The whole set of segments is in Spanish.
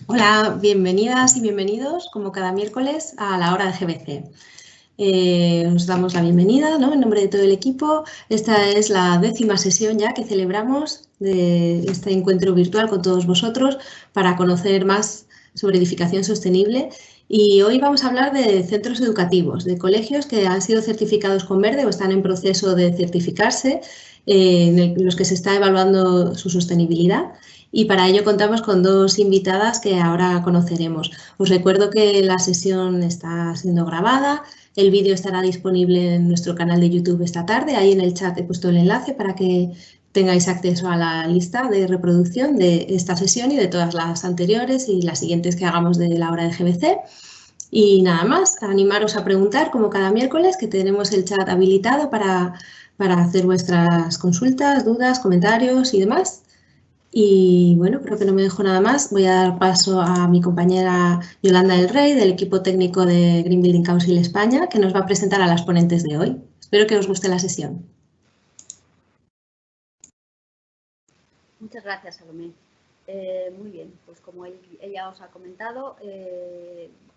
Hola, bienvenidas y bienvenidos, como cada miércoles, a la hora de GBC. Os damos la bienvenida, ¿no?, en nombre de todo el equipo. Esta es la 10ª sesión ya que celebramos de este encuentro virtual con todos vosotros para conocer más sobre edificación sostenible. Y hoy vamos a hablar de centros educativos, de colegios que han sido certificados con verde o están en proceso de certificarse, en los que se está evaluando su sostenibilidad. Y para ello contamos con dos invitadas que ahora conoceremos. Os recuerdo que la sesión está siendo grabada, el vídeo estará disponible en nuestro canal de YouTube esta tarde. Ahí en el chat he puesto el enlace para que tengáis acceso a la lista de reproducción de esta sesión y de todas las anteriores y las siguientes que hagamos de la hora de GBC. Y nada más, animaros a preguntar como cada miércoles, que tenemos el chat habilitado para hacer vuestras consultas, dudas, comentarios y demás. Y bueno, creo que no me dejo nada más. Voy a dar paso a mi compañera Yolanda del Rey, del equipo técnico de Green Building Council España, que nos va a presentar a las ponentes de hoy. Espero que os guste la sesión. Muchas gracias, Salomé. Muy bien, pues como ella os ha comentado,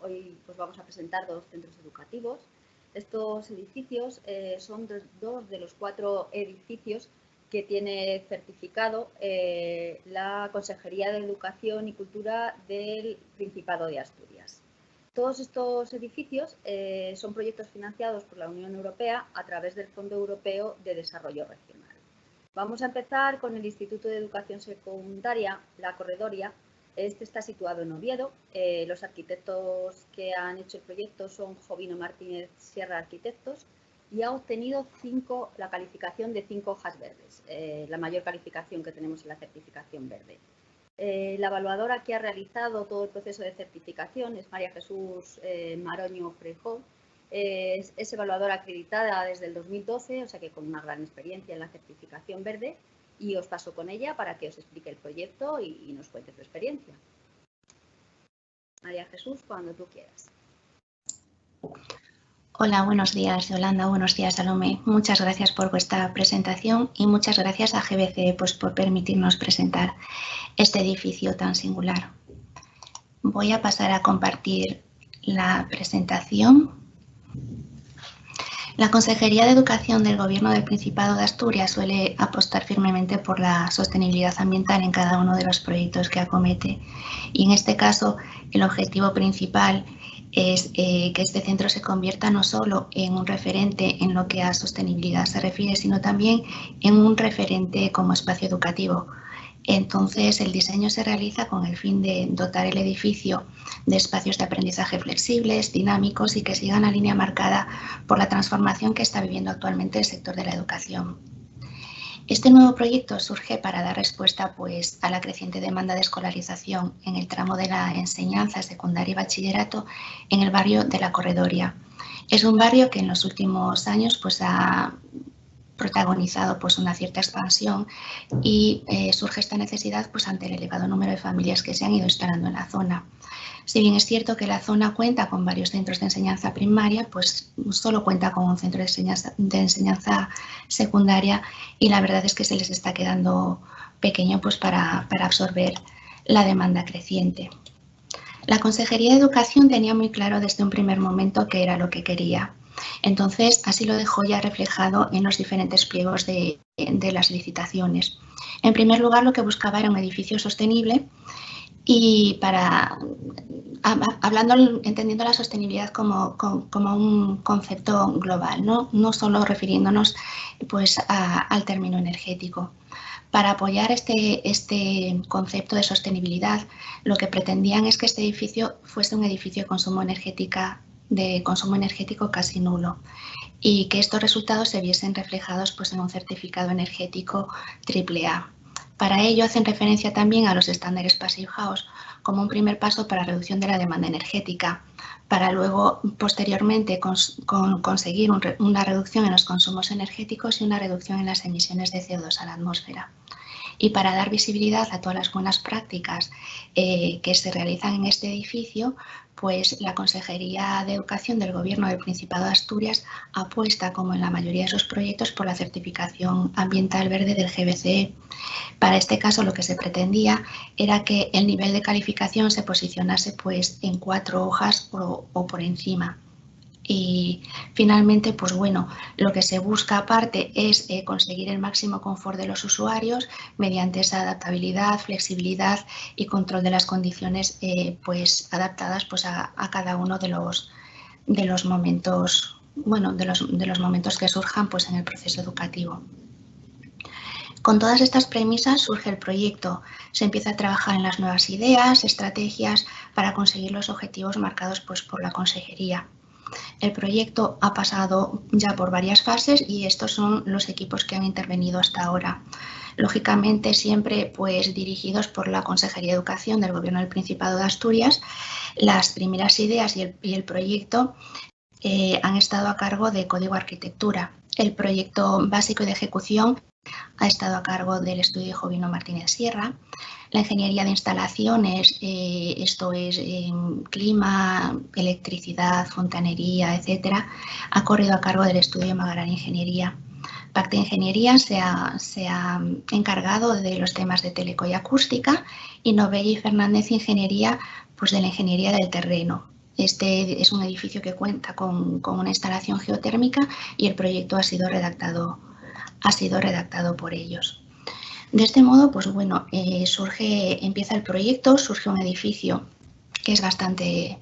hoy pues vamos a presentar dos centros educativos. Estos edificios son dos de los 4 edificios que tiene certificado la Consejería de Educación y Cultura del Principado de Asturias. Todos estos edificios son proyectos financiados por la Unión Europea a través del Fondo Europeo de Desarrollo Regional. Vamos a empezar con el Instituto de Educación Secundaria, La Corredoria. Este está situado en Oviedo. Los arquitectos que han hecho el proyecto son Jovino Martínez Sierra Arquitectos y ha obtenido la calificación de 5 hojas verdes, la mayor calificación que tenemos en la certificación verde. La evaluadora que ha realizado todo el proceso de certificación es María Jesús Maroño Freijó. Es evaluadora acreditada desde el 2012, o sea que con una gran experiencia en la certificación verde, y os paso con ella para que os explique el proyecto y nos cuente su experiencia. María Jesús, cuando tú quieras. Hola, buenos días, Yolanda, buenos días, Salomé. Muchas gracias por vuestra presentación y muchas gracias a GBC por permitirnos presentar este edificio tan singular. Voy a pasar a compartir la presentación. La Consejería de Educación del Gobierno del Principado de Asturias suele apostar firmemente por la sostenibilidad ambiental en cada uno de los proyectos que acomete. Y en este caso, el objetivo principal es que este centro se convierta no solo en un referente en lo que a sostenibilidad se refiere, sino también en un referente como espacio educativo. Entonces, el diseño se realiza con el fin de dotar el edificio de espacios de aprendizaje flexibles, dinámicos y que sigan la línea marcada por la transformación que está viviendo actualmente el sector de la educación. Este nuevo proyecto surge para dar respuesta a la creciente demanda de escolarización en el tramo de la enseñanza secundaria y bachillerato en el barrio de La Corredoria. Es un barrio que en los últimos años ha protagonizado una cierta expansión y surge esta necesidad ante el elevado número de familias que se han ido instalando en la zona. Si bien es cierto que la zona cuenta con varios centros de enseñanza primaria, solo cuenta con un centro de enseñanza secundaria y la verdad es que se les está quedando pequeño para absorber la demanda creciente. La Consejería de Educación tenía muy claro desde un primer momento qué era lo que quería. Entonces, así lo dejó ya reflejado en los diferentes pliegos de las licitaciones. En primer lugar, lo que buscaba era un edificio sostenible y entendiendo la sostenibilidad como un concepto global, no solo refiriéndonos al término energético. Para apoyar este concepto de sostenibilidad, lo que pretendían es que este edificio fuese un edificio de consumo energético casi nulo y que estos resultados se viesen reflejados en un certificado energético AAA. Para ello hacen referencia también a los estándares Passive House como un primer paso para la reducción de la demanda energética, para luego posteriormente conseguir una reducción en los consumos energéticos y una reducción en las emisiones de CO2 a la atmósfera. Y para dar visibilidad a todas las buenas prácticas que se realizan en este edificio, pues la Consejería de Educación del Gobierno del Principado de Asturias apuesta, como en la mayoría de sus proyectos, por la certificación ambiental verde del GBCE. Para este caso, lo que se pretendía era que el nivel de calificación se posicionase pues, en 4 hojas o por encima. Y finalmente, pues bueno, lo que se busca aparte es conseguir el máximo confort de los usuarios mediante esa adaptabilidad, flexibilidad y control de las condiciones pues adaptadas pues a cada uno de los momentos, bueno, de los momentos que surjan pues en el proceso educativo. Con todas estas premisas surge el proyecto. Se empieza a trabajar en las nuevas ideas, estrategias para conseguir los objetivos marcados pues, por la Consejería. El proyecto ha pasado ya por varias fases y estos son los equipos que han intervenido hasta ahora. Lógicamente siempre pues, dirigidos por la Consejería de Educación del Gobierno del Principado de Asturias. Las primeras ideas y el proyecto han estado a cargo de Código Arquitectura. El proyecto básico de ejecución ha estado a cargo del estudio Jovino Martínez Sierra. La ingeniería de instalaciones, esto es clima, electricidad, fontanería, etcétera, ha corrido a cargo del estudio Magarán Ingeniería. Pacte Ingeniería se ha encargado de los temas de teleco y acústica y Novelli y Fernández Ingeniería pues de la ingeniería del terreno. Este es un edificio que cuenta con una instalación geotérmica y el proyecto ha sido redactado por ellos. De este modo, pues bueno, empieza el proyecto, surge un edificio que es bastante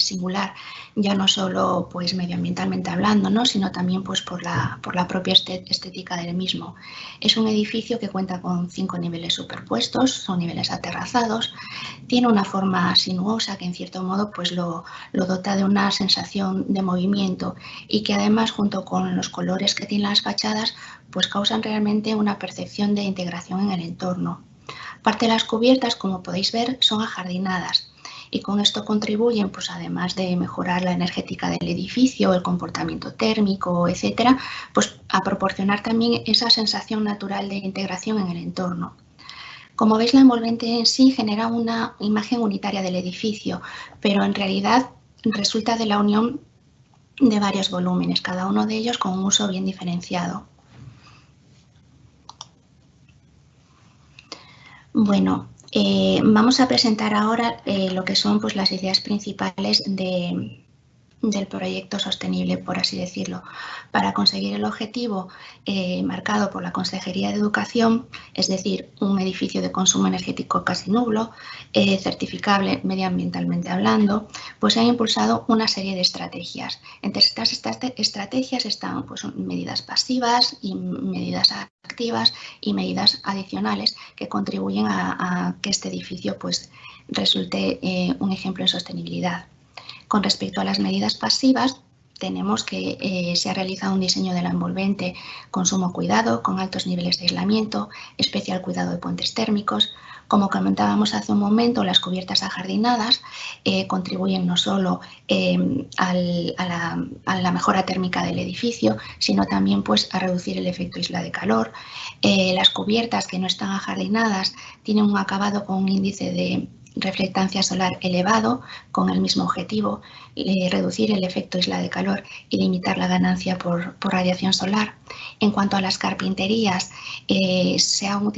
singular, ya no solo pues medioambientalmente hablando, ¿no? Sino también pues por la propia estética del mismo. Es un edificio que cuenta con 5 niveles superpuestos, son niveles aterrazados, tiene una forma sinuosa que en cierto modo pues lo dota de una sensación de movimiento y que además junto con los colores que tienen las fachadas pues causan realmente una percepción de integración en el entorno. Parte de las cubiertas, como podéis ver, son ajardinadas y con esto contribuyen, pues además de mejorar la energética del edificio, el comportamiento térmico, etcétera, pues a proporcionar también esa sensación natural de integración en el entorno. Como veis, la envolvente en sí genera una imagen unitaria del edificio, pero en realidad resulta de la unión de varios volúmenes, cada uno de ellos con un uso bien diferenciado. Bueno, vamos a presentar ahora lo que son pues, las ideas principales del proyecto sostenible, por así decirlo. Para conseguir el objetivo marcado por la Consejería de Educación, es decir, un edificio de consumo energético casi nulo, certificable medioambientalmente hablando, pues se han impulsado una serie de estrategias. Entre estas estrategias están pues, medidas pasivas y medidas activas y medidas adicionales que contribuyen a que este edificio pues, resulte un ejemplo en sostenibilidad. Con respecto a las medidas pasivas, tenemos que se ha realizado un diseño de la envolvente con sumo cuidado, con altos niveles de aislamiento, especial cuidado de puentes térmicos. Como comentábamos hace un momento, las cubiertas ajardinadas contribuyen no solo a la mejora térmica del edificio, sino también pues, a reducir el efecto isla de calor. Las cubiertas que no están ajardinadas tienen un acabado con un índice de reflectancia solar elevado con el mismo objetivo, reducir el efecto isla de calor y limitar la ganancia por radiación solar. En cuanto a las carpinterías, se han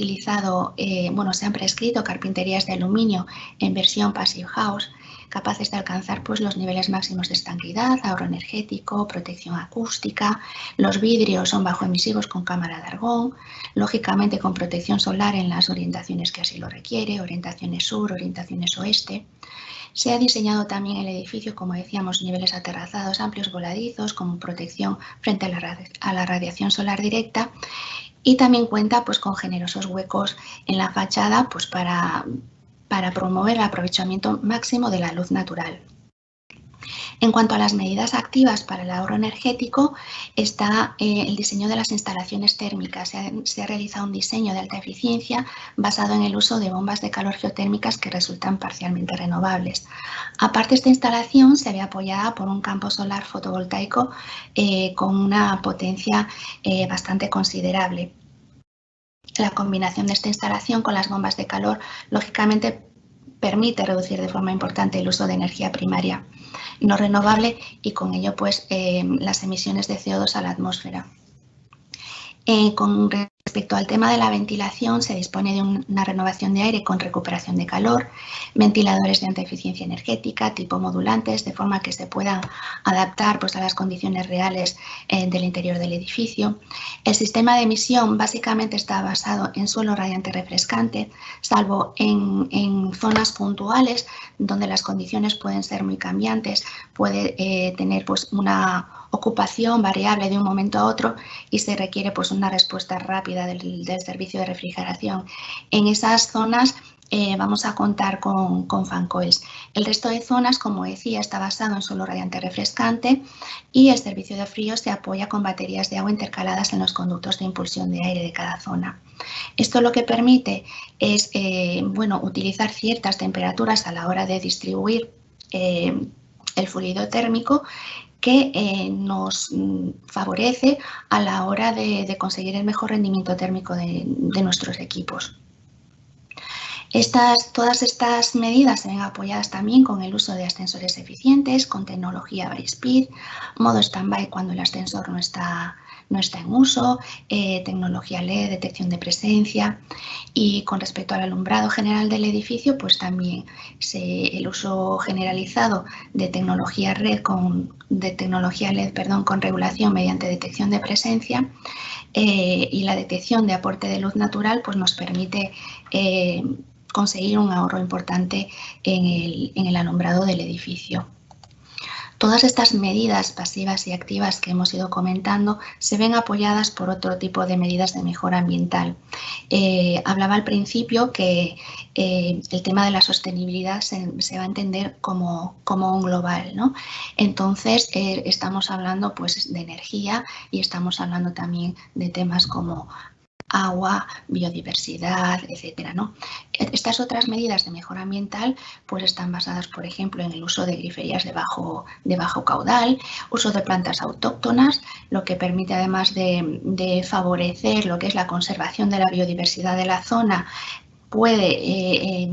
prescrito carpinterías de aluminio en versión Passive House, capaces de alcanzar pues, los niveles máximos de estanqueidad, ahorro energético, protección acústica. Los vidrios son bajo emisivos con cámara de argón, lógicamente con protección solar en las orientaciones que así lo requiere, orientaciones sur, orientaciones oeste. Se ha diseñado también el edificio, como decíamos, niveles aterrazados, amplios voladizos, con protección frente a la radiación solar directa y también cuenta pues, con generosos huecos en la fachada pues, para promover el aprovechamiento máximo de la luz natural. En cuanto a las medidas activas para el ahorro energético, está el diseño de las instalaciones térmicas. Se ha realizado un diseño de alta eficiencia basado en el uso de bombas de calor geotérmicas que resultan parcialmente renovables. Aparte, esta instalación se ve apoyada por un campo solar fotovoltaico con una potencia bastante considerable. La combinación de esta instalación con las bombas de calor, lógicamente, permite reducir de forma importante el uso de energía primaria no renovable y con ello pues, las emisiones de CO2 a la atmósfera. Con respecto al tema de la ventilación, se dispone de una renovación de aire con recuperación de calor, ventiladores de alta eficiencia energética, tipo modulantes, de forma que se puedan adaptar pues, a las condiciones reales del interior del edificio. El sistema de emisión básicamente está basado en suelo radiante refrescante, salvo en zonas puntuales donde las condiciones pueden ser muy cambiantes, puede tener pues, una ocupación variable de un momento a otro y se requiere pues, una respuesta rápida del servicio de refrigeración. En esas zonas vamos a contar con fan coils. El resto de zonas, como decía, está basado en suelo radiante refrescante y el servicio de frío se apoya con baterías de agua intercaladas en los conductos de impulsión de aire de cada zona. Esto lo que permite es bueno, utilizar ciertas temperaturas a la hora de distribuir el fluido térmico que nos favorece a la hora de conseguir el mejor rendimiento térmico de nuestros equipos. Todas estas medidas se ven apoyadas también con el uso de ascensores eficientes, con tecnología by speed, modo stand-by cuando el ascensor no está en uso, tecnología LED, detección de presencia y con respecto al alumbrado general del edificio, pues también el uso generalizado de tecnología LED con regulación mediante detección de presencia y la detección de aporte de luz natural pues nos permite conseguir un ahorro importante en el alumbrado del edificio. Todas estas medidas pasivas y activas que hemos ido comentando se ven apoyadas por otro tipo de medidas de mejora ambiental. Hablaba al principio que el tema de la sostenibilidad se va a entender como un global, ¿no? Entonces, estamos hablando pues, de energía y estamos hablando también de temas como agua, biodiversidad, etcétera, ¿no? Estas otras medidas de mejora ambiental pues están basadas, por ejemplo, en el uso de griferías de bajo caudal, uso de plantas autóctonas, lo que permite además de favorecer lo que es la conservación de la biodiversidad de la zona, puede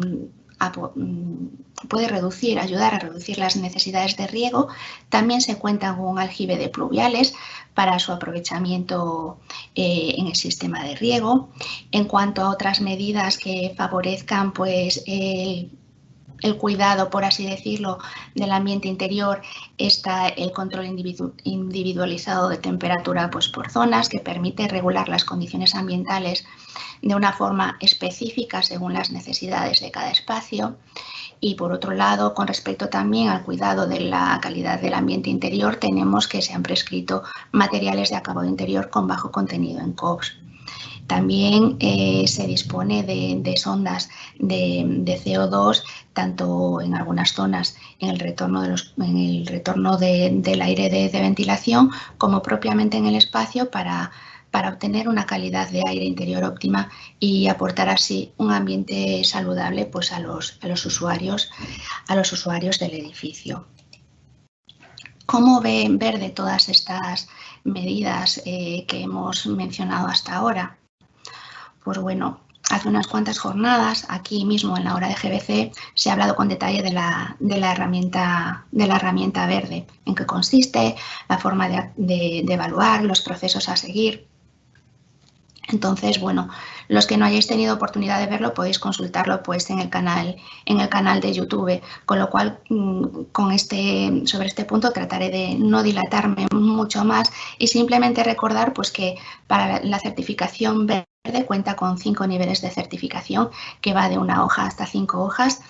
ayudar a reducir las necesidades de riego. También se cuenta con un aljibe de pluviales para su aprovechamiento en el sistema de riego. En cuanto a otras medidas que favorezcan pues, el cuidado, por así decirlo, del ambiente interior, está el control individualizado de temperatura pues, por zonas, que permite regular las condiciones ambientales de una forma específica según las necesidades de cada espacio. Y por otro lado, con respecto también al cuidado de la calidad del ambiente interior, tenemos que se han prescrito materiales de acabado interior con bajo contenido en COX. También se dispone de sondas de CO2, tanto en algunas zonas en el retorno, del aire de ventilación, como propiamente en el espacio para obtener una calidad de aire interior óptima y aportar así un ambiente saludable pues, a los usuarios del edificio. ¿Cómo ver de todas estas medidas que hemos mencionado hasta ahora? Pues bueno, hace unas cuantas jornadas, aquí mismo en la hora de GBC, se ha hablado con detalle de la herramienta verde, en qué consiste, la forma de evaluar, los procesos a seguir. Entonces, bueno, los que no hayáis tenido oportunidad de verlo podéis consultarlo pues, en el canal de YouTube, con lo cual sobre este punto trataré de no dilatarme mucho más y simplemente recordar pues, que para la certificación verde cuenta con 5 niveles de certificación, que va de 1 hoja hasta 5 hojas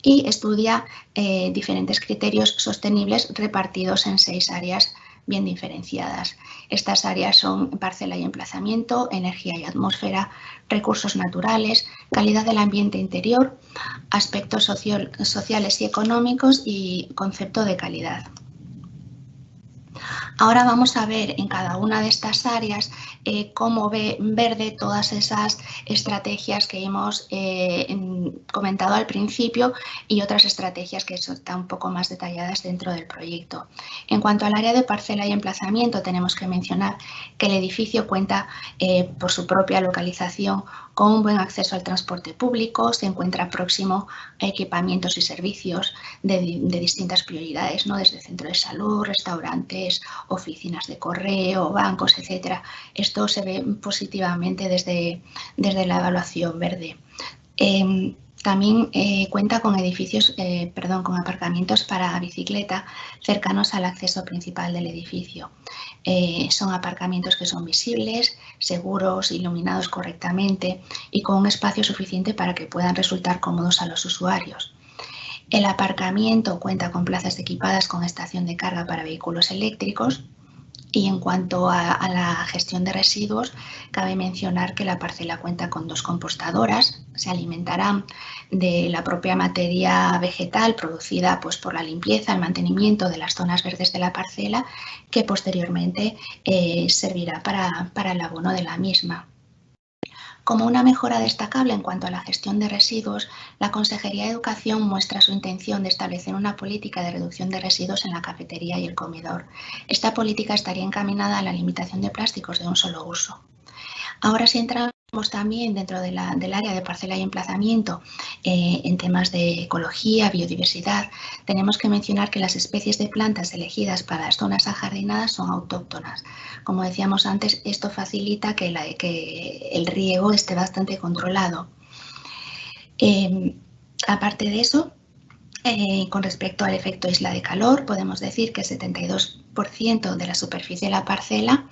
y estudia diferentes criterios sostenibles repartidos en 6 áreas bien diferenciadas. Estas áreas son parcela y emplazamiento, energía y atmósfera, recursos naturales, calidad del ambiente interior, aspectos sociales y económicos y concepto de calidad. Ahora vamos a ver en cada una de estas áreas cómo ve verde todas esas estrategias que hemos comentado al principio y otras estrategias que están un poco más detalladas dentro del proyecto. En cuanto al área de parcela y emplazamiento, tenemos que mencionar que el edificio cuenta por su propia localización con un buen acceso al transporte público, se encuentra próximo a equipamientos y servicios de distintas prioridades, ¿no? Desde centros de salud, restaurantes, oficinas de correo, bancos, etc. Esto se ve positivamente desde la evaluación verde. También cuenta con con aparcamientos para bicicleta cercanos al acceso principal del edificio. Son aparcamientos que son visibles, seguros, iluminados correctamente y con un espacio suficiente para que puedan resultar cómodos a los usuarios. El aparcamiento cuenta con plazas equipadas con estación de carga para vehículos eléctricos. Y en cuanto a la gestión de residuos, cabe mencionar que la parcela cuenta con 2 compostadoras. Se alimentarán de la propia materia vegetal producida pues, por la limpieza, el mantenimiento de las zonas verdes de la parcela, que posteriormente servirá para el abono de la misma. Como una mejora destacable en cuanto a la gestión de residuos, la Consejería de Educación muestra su intención de establecer una política de reducción de residuos en la cafetería y el comedor. Esta política estaría encaminada a la limitación de plásticos de un solo uso. Ahora, si entramos también dentro del área de parcela y emplazamiento en temas de ecología, biodiversidad, tenemos que mencionar que las especies de plantas elegidas para las zonas ajardinadas son autóctonas. Como decíamos antes, esto facilita que el riego esté bastante controlado. Aparte de eso, con respecto al efecto isla de calor, podemos decir que el 72% de la superficie de la parcela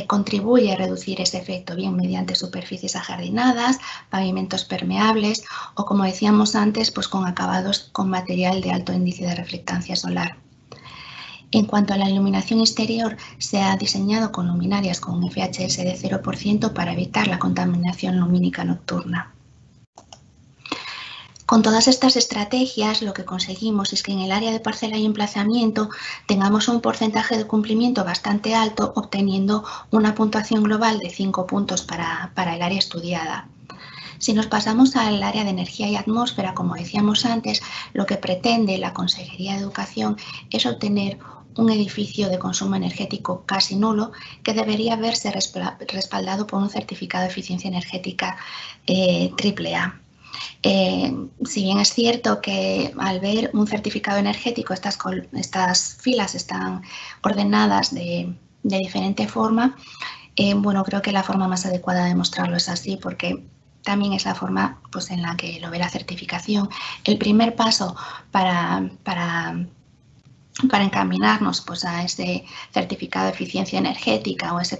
contribuye a reducir ese efecto, bien mediante superficies ajardinadas, pavimentos permeables o, como decíamos antes, pues con acabados con material de alto índice de reflectancia solar. En cuanto a la iluminación exterior, se ha diseñado con luminarias con un FHS de 0% para evitar la contaminación lumínica nocturna. Con todas estas estrategias, lo que conseguimos es que en el área de parcela y emplazamiento tengamos un porcentaje de cumplimiento bastante alto, obteniendo una puntuación global de 5 puntos para el área estudiada. Si nos pasamos al área de energía y atmósfera, como decíamos antes, lo que pretende la Consejería de Educación es obtener un edificio de consumo energético casi nulo que debería verse respaldado por un certificado de eficiencia energética AAA. Si bien es cierto que al ver un certificado energético estas filas están ordenadas de diferente forma, bueno, creo que la forma más adecuada de mostrarlo es así, porque también es la forma pues, en la que lo ve la certificación. El primer paso para encaminarnos pues, a ese certificado de eficiencia energética o ese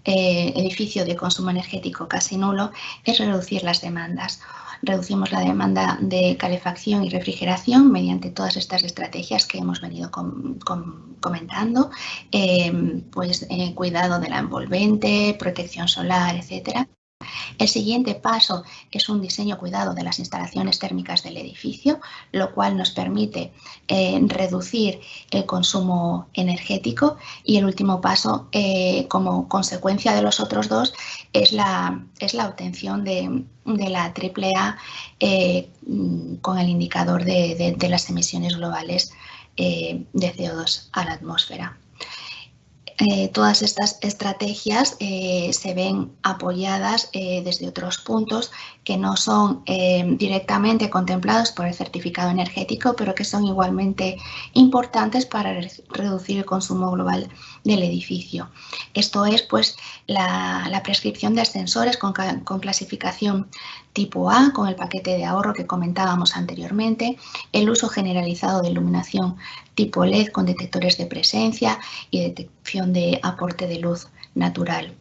edificio de consumo energético casi nulo es reducir las demandas. Reducimos la demanda de calefacción y refrigeración mediante todas estas estrategias que hemos venido comentando, cuidado de la envolvente, protección solar, etcétera. El siguiente paso es un diseño cuidado de las instalaciones térmicas del edificio, lo cual nos permite reducir el consumo energético, y el último paso, como consecuencia de los otros dos, es la obtención de la AAA con el indicador de las emisiones globales de CO2 a la atmósfera. Todas estas estrategias se ven apoyadas desde otros puntos que no son directamente contemplados por el certificado energético, pero que son igualmente importantes para reducir el consumo global del edificio. Esto es pues, la prescripción de ascensores con clasificación tipo A, con el paquete de ahorro que comentábamos anteriormente, el uso generalizado de iluminación tipo LED con detectores de presencia y detección de aporte de luz natural.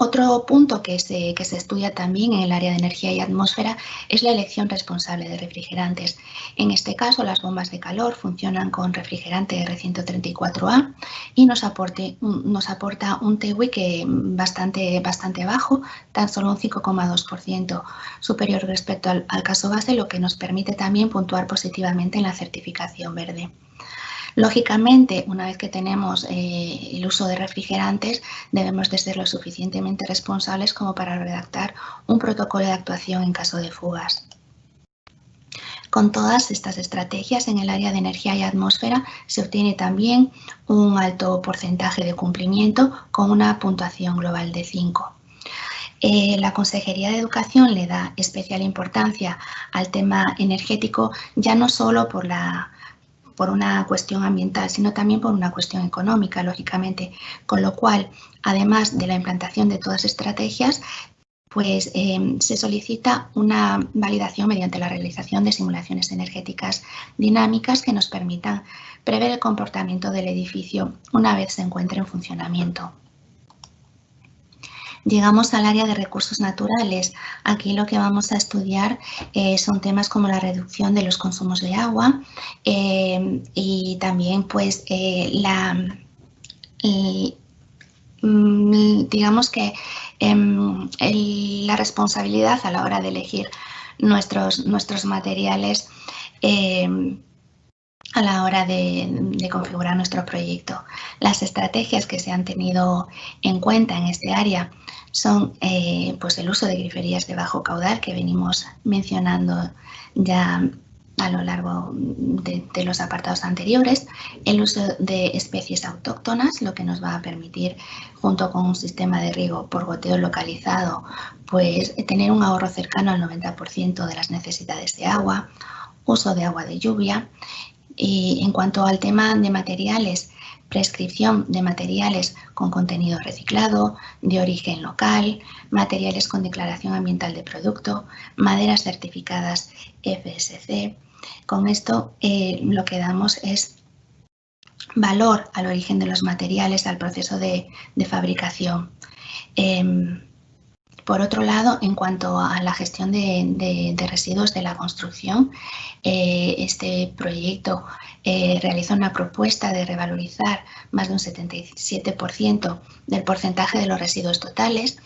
Otro punto que se estudia también en el área de energía y atmósfera es la elección responsable de refrigerantes. En este caso, las bombas de calor funcionan con refrigerante R134A y nos aporta un TWI bastante bajo, tan solo un 5,2% superior respecto al caso base, lo que nos permite también puntuar positivamente en la certificación verde. Lógicamente, una vez que tenemos el uso de refrigerantes, debemos de ser lo suficientemente responsables como para redactar un protocolo de actuación en caso de fugas. Con todas estas estrategias en el área de energía y atmósfera se obtiene también un alto porcentaje de cumplimiento con una puntuación global de 5. La Consejería de Educación le da especial importancia al tema energético, ya no solo por una cuestión ambiental, sino también por una cuestión económica, lógicamente, con lo cual, además de la implantación de todas las estrategias, pues se solicita una validación mediante la realización de simulaciones energéticas dinámicas que nos permitan prever el comportamiento del edificio una vez se encuentre en funcionamiento. Llegamos al área de recursos naturales. Aquí lo que vamos a estudiar son temas como la reducción de los consumos de agua y también pues digamos que la responsabilidad a la hora de elegir nuestros materiales a la hora de configurar nuestro proyecto. Las estrategias que se han tenido en cuenta en este área son pues el uso de griferías de bajo caudal que venimos mencionando ya a lo largo de los apartados anteriores, el uso de especies autóctonas, lo que nos va a permitir, junto con un sistema de riego por goteo localizado, pues tener un ahorro cercano al 90% de las necesidades de agua, uso de agua de lluvia. Y en cuanto al tema de materiales, prescripción de materiales con contenido reciclado, de origen local, materiales con declaración ambiental de producto, maderas certificadas FSC. Con esto lo que damos es valor al origen de los materiales, al proceso de fabricación. Por otro lado, en cuanto a la gestión de residuos de la construcción, este proyecto realiza una propuesta de revalorizar más de un 77% del porcentaje de los residuos totales.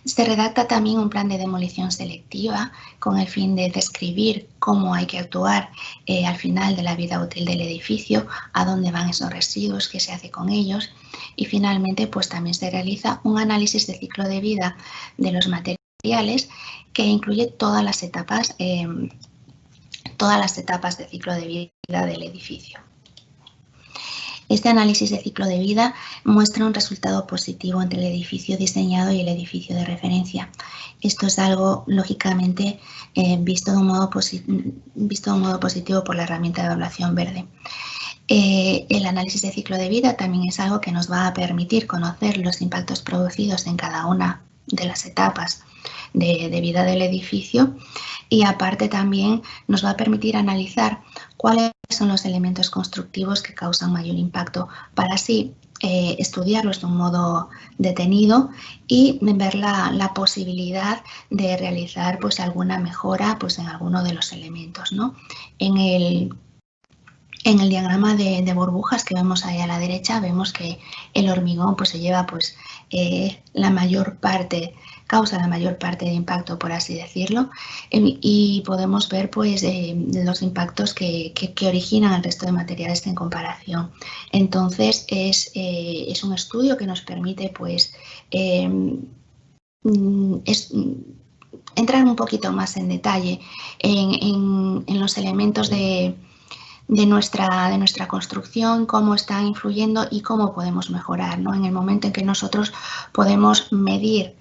Se redacta también un plan de demolición selectiva con el fin de describir cómo hay que actuar al final de la vida útil del edificio, a dónde van esos residuos, qué se hace con ellos. Y finalmente, pues también se realiza un análisis de ciclo de vida de los materiales que incluye todas las etapas de ciclo de vida del edificio. Este análisis de ciclo de vida muestra un resultado positivo entre el edificio diseñado y el edificio de referencia. Esto es algo, lógicamente, visto de un modo positivo por la herramienta de evaluación verde. El análisis de ciclo de vida también es algo que nos va a permitir conocer los impactos producidos en cada una de las etapas de vida del edificio y aparte también nos va a permitir analizar cuáles son los elementos constructivos que causan mayor impacto para así estudiarlos de un modo detenido y ver la posibilidad de realizar pues alguna mejora pues en alguno de los elementos, ¿no? En el diagrama de burbujas que vemos ahí a la derecha vemos que el hormigón pues se lleva pues causa la mayor parte de impacto, por así decirlo, y podemos ver pues los impactos que originan el resto de materiales en comparación. Entonces es un estudio que nos permite pues entrar un poquito más en detalle en los elementos de nuestra construcción, cómo están influyendo y cómo podemos mejorar, ¿no? En el momento en que nosotros podemos medir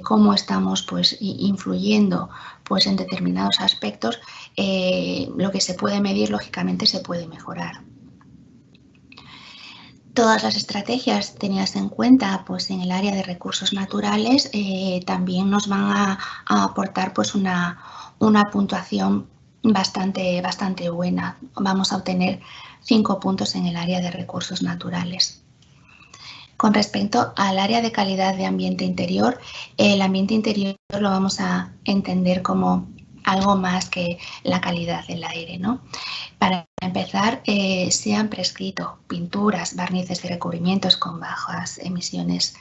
cómo estamos pues, influyendo pues, en determinados aspectos, lo que se puede medir, lógicamente, se puede mejorar. Todas las estrategias tenidas en cuenta pues, en el área de recursos naturales también nos van a aportar pues, una puntuación bastante buena. Vamos a obtener 5 puntos en el área de recursos naturales. Con respecto al área de calidad de ambiente interior, el ambiente interior lo vamos a entender como algo más que la calidad del aire, ¿no? Para empezar, se han prescrito pinturas, barnices de recubrimientos con bajas emisiones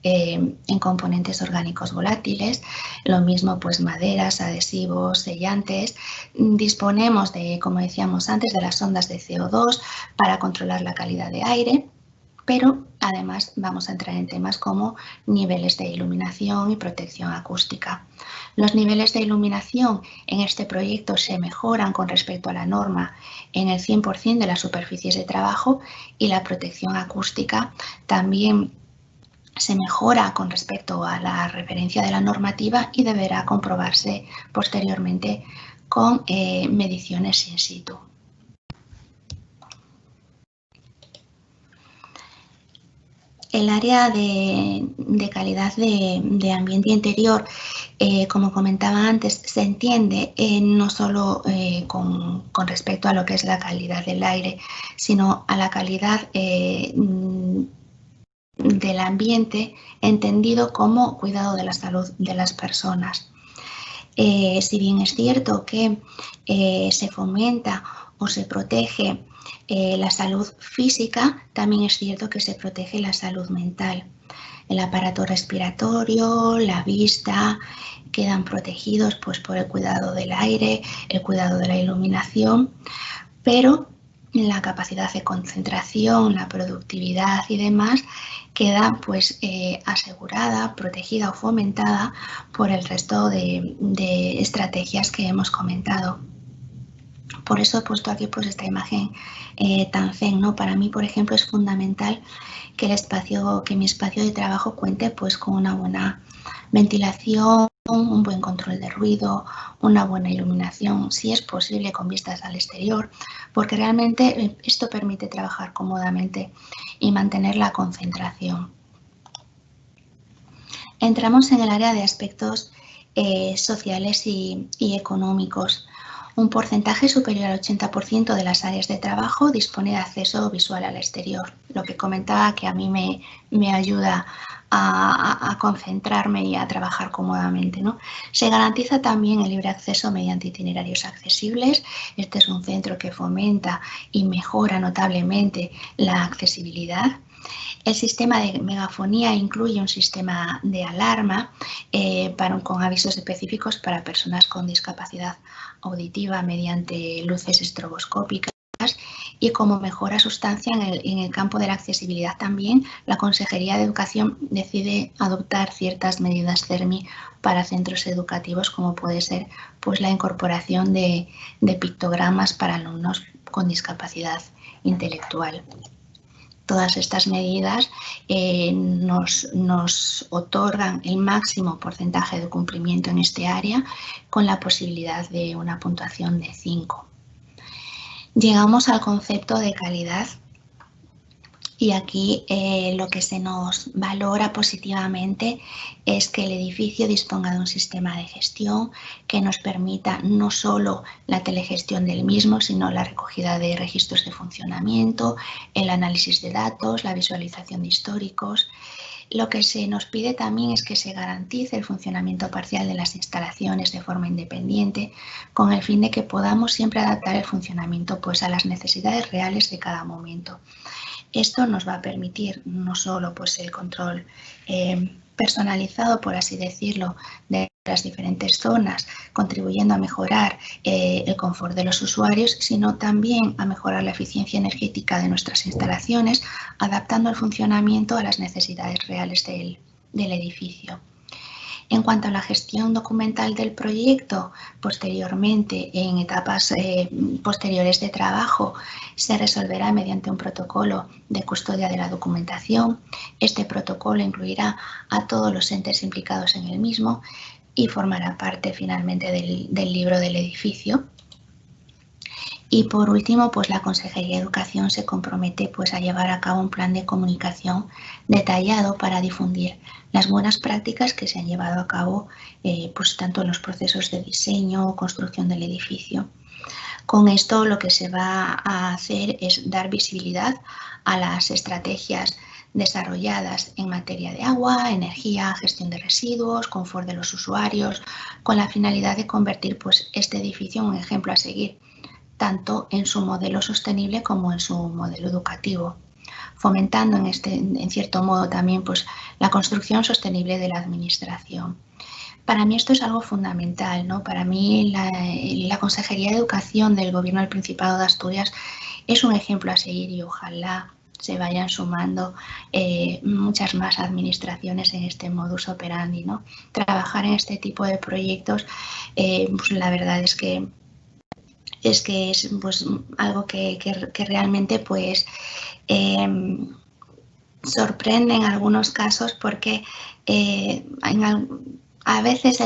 en componentes orgánicos volátiles, lo mismo pues maderas, adhesivos, sellantes. Disponemos de, como decíamos antes, de las sondas de CO2 para controlar la calidad de aire, pero además vamos a entrar en temas como niveles de iluminación y protección acústica. Los niveles de iluminación en este proyecto se mejoran con respecto a la norma en el 100% de las superficies de trabajo y la protección acústica también se mejora con respecto a la referencia de la normativa y deberá comprobarse posteriormente con mediciones in situ. El área de calidad de ambiente interior, como comentaba antes, se entiende no solo con respecto a lo que es la calidad del aire, sino a la calidad del ambiente entendido como cuidado de la salud de las personas. Si bien es cierto que se fomenta o se protege la salud física, también es cierto que se protege la salud mental. El aparato respiratorio, la vista, quedan protegidos pues, por el cuidado del aire, el cuidado de la iluminación, pero la capacidad de concentración, la productividad y demás queda pues asegurada, protegida o fomentada por el resto de estrategias que hemos comentado. Por eso he puesto aquí pues esta imagen tan zen, ¿no? Para mí, por ejemplo, es fundamental que mi espacio de trabajo cuente pues con una buena ventilación, un buen control de ruido, una buena iluminación, si es posible con vistas al exterior, porque realmente esto permite trabajar cómodamente y mantener la concentración. Entramos en el área de aspectos sociales y económicos. Un porcentaje superior al 80% de las áreas de trabajo dispone de acceso visual al exterior, lo que comentaba que a mí me ayuda a concentrarme y a trabajar cómodamente, ¿no? Se garantiza también el libre acceso mediante itinerarios accesibles. Este es un centro que fomenta y mejora notablemente la accesibilidad. El sistema de megafonía incluye un sistema de alarma con avisos específicos para personas con discapacidad auditiva mediante luces estroboscópicas. Y como mejora sustancia en el campo de la accesibilidad también, la Consejería de Educación decide adoptar ciertas medidas CERMI para centros educativos, como puede ser pues, la incorporación de pictogramas para alumnos con discapacidad intelectual. Todas estas medidas nos otorgan el máximo porcentaje de cumplimiento en este área con la posibilidad de una puntuación de 5. Llegamos al concepto de calidad y aquí lo que se nos valora positivamente es que el edificio disponga de un sistema de gestión que nos permita no solo la telegestión del mismo, sino la recogida de registros de funcionamiento, el análisis de datos, la visualización de históricos. Lo que se nos pide también es que se garantice el funcionamiento parcial de las instalaciones de forma independiente, con el fin de que podamos siempre adaptar el funcionamiento pues, a las necesidades reales de cada momento. Esto nos va a permitir no solo pues, el control personalizado, por así decirlo, de las diferentes zonas, contribuyendo a mejorar el confort de los usuarios, sino también a mejorar la eficiencia energética de nuestras instalaciones, adaptando el funcionamiento a las necesidades reales del edificio. En cuanto a la gestión documental del proyecto, posteriormente, en etapas posteriores de trabajo, se resolverá mediante un protocolo de custodia de la documentación. Este protocolo incluirá a todos los entes implicados en el mismo y formará parte finalmente del libro del edificio. Y por último, pues la Consejería de Educación se compromete pues, a llevar a cabo un plan de comunicación detallado para difundir las buenas prácticas que se han llevado a cabo pues, tanto en los procesos de diseño o construcción del edificio. Con esto lo que se va a hacer es dar visibilidad a las estrategias desarrolladas en materia de agua, energía, gestión de residuos, confort de los usuarios, con la finalidad de convertir pues, este edificio en un ejemplo a seguir, tanto en su modelo sostenible como en su modelo educativo, fomentando en cierto modo también pues, la construcción sostenible de la administración. Para mí esto es algo fundamental, ¿no? Para mí la Consejería de Educación del Gobierno del Principado de Asturias es un ejemplo a seguir y ojalá se vayan sumando muchas más administraciones en este modus operandi, ¿no? Trabajar en este tipo de proyectos, pues la verdad es que es pues, algo que realmente pues, sorprende en algunos casos porque a veces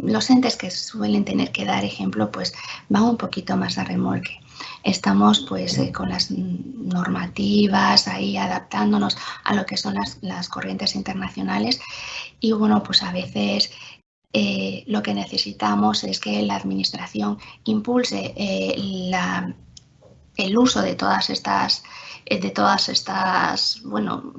los entes que suelen tener que dar ejemplo pues van un poquito más a remolque. Estamos pues con las normativas ahí adaptándonos a lo que son las corrientes internacionales y bueno, pues a veces lo que necesitamos es que la administración impulse el uso de todas estas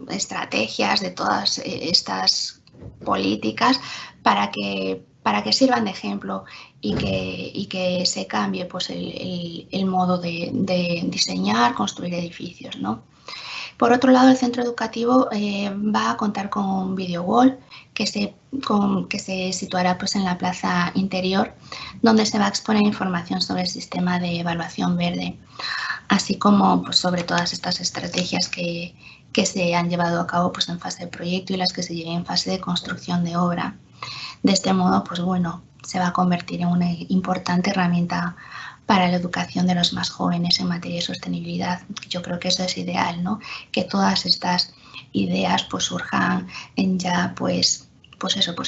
estrategias, de todas estas políticas para que sirvan de ejemplo y que se cambie pues, el modo de diseñar, construir edificios, ¿no? Por otro lado, el centro educativo va a contar con un video wall que se situará pues, en la plaza interior, donde se va a exponer información sobre el sistema de evaluación verde, así como pues, sobre todas estas estrategias que se han llevado a cabo pues, en fase de proyecto y las que se lleven en fase de construcción de obra. De este modo, pues bueno, se va a convertir en una importante herramienta para la educación de los más jóvenes en materia de sostenibilidad. Yo creo que eso es ideal, ¿no? Que todas estas ideas pues surjan ya pues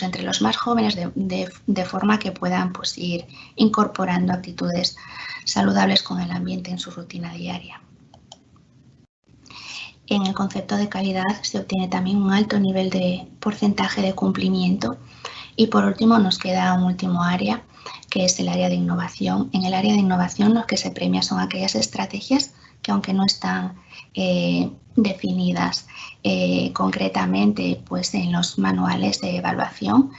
entre los más jóvenes de forma que puedan pues ir incorporando actitudes saludables con el ambiente en su rutina diaria. En el concepto de calidad se obtiene también un alto nivel de porcentaje de cumplimiento. Y por último nos queda un último área, que es el área de innovación. En el área de innovación lo que se premia son aquellas estrategias que, aunque no están definidas concretamente pues, en los manuales de evaluación,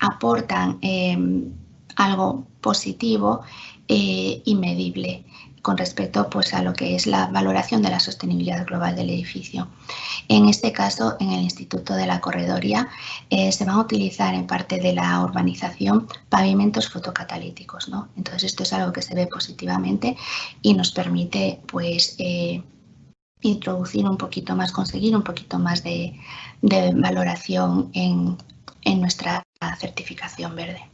aportan algo positivo y medible con respecto pues, a lo que es la valoración de la sostenibilidad global del edificio. En este caso, en el Instituto de la Corredoría, se van a utilizar en parte de la urbanización pavimentos fotocatalíticos, ¿no? Entonces, esto es algo que se ve positivamente y nos permite pues, introducir un poquito más, conseguir un poquito más de valoración en nuestra certificación verde.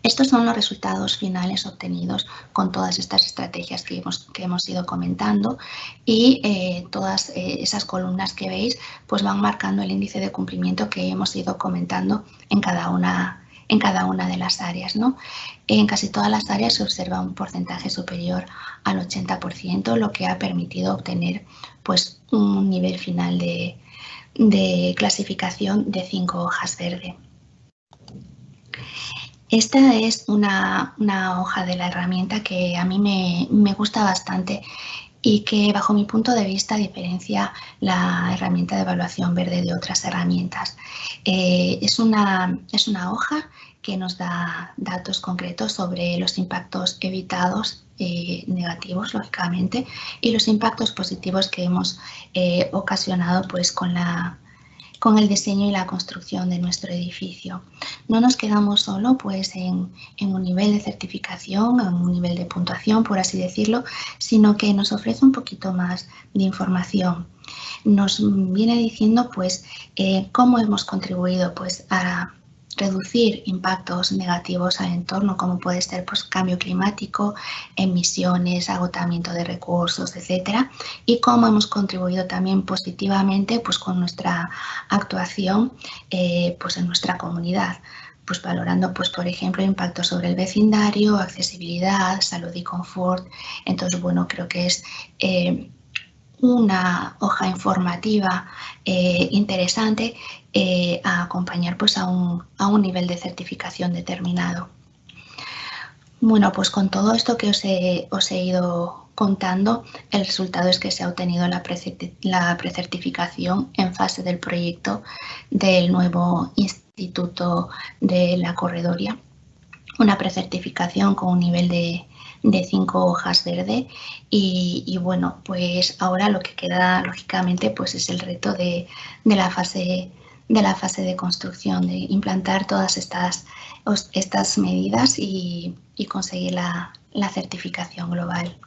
Estos son los resultados finales obtenidos con todas estas estrategias que hemos ido comentando y todas esas columnas que veis pues van marcando el índice de cumplimiento que hemos ido comentando en cada una de las áreas, ¿no? En casi todas las áreas se observa un porcentaje superior al 80%, lo que ha permitido obtener pues, un nivel final de clasificación de 5 hojas verde. Esta es una hoja de la herramienta que a mí me gusta bastante y que bajo mi punto de vista diferencia la herramienta de evaluación verde de otras herramientas. Es una hoja que nos da datos concretos sobre los impactos evitados negativos, lógicamente, y los impactos positivos que hemos ocasionado pues, con el diseño y la construcción de nuestro edificio. No nos quedamos solo pues, en un nivel de certificación, en un nivel de puntuación, por así decirlo, sino que nos ofrece un poquito más de información. Nos viene diciendo pues, cómo hemos contribuido pues, a reducir impactos negativos al entorno, como puede ser pues, cambio climático, emisiones, agotamiento de recursos, etcétera, y cómo hemos contribuido también positivamente pues, con nuestra actuación pues, en nuestra comunidad, pues, valorando, pues, por ejemplo, impacto sobre el vecindario, accesibilidad, salud y confort. Entonces, bueno, creo que es una hoja informativa interesante a acompañar pues, a un nivel de certificación determinado. Bueno, pues con todo esto que os he ido contando, el resultado es que se ha obtenido la precertificación en fase del proyecto del nuevo Instituto de la Corredoría, una precertificación con un nivel de 5 hojas verde y bueno, pues ahora lo que queda lógicamente pues es el reto de la fase de construcción, de implantar todas estas medidas y conseguir la certificación global.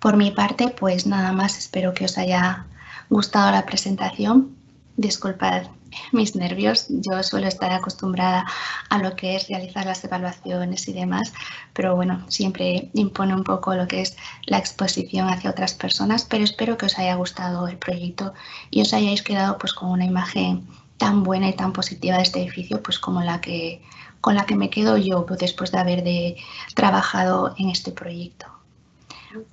Por mi parte, pues nada más, espero que os haya gustado la presentación. Disculpad mis nervios. Yo suelo estar acostumbrada a lo que es realizar las evaluaciones y demás, pero bueno, siempre impone un poco lo que es la exposición hacia otras personas, pero espero que os haya gustado el proyecto y os hayáis quedado pues con una imagen tan buena y tan positiva de este edificio pues como con la que me quedo yo pues, después de haber trabajado en este proyecto.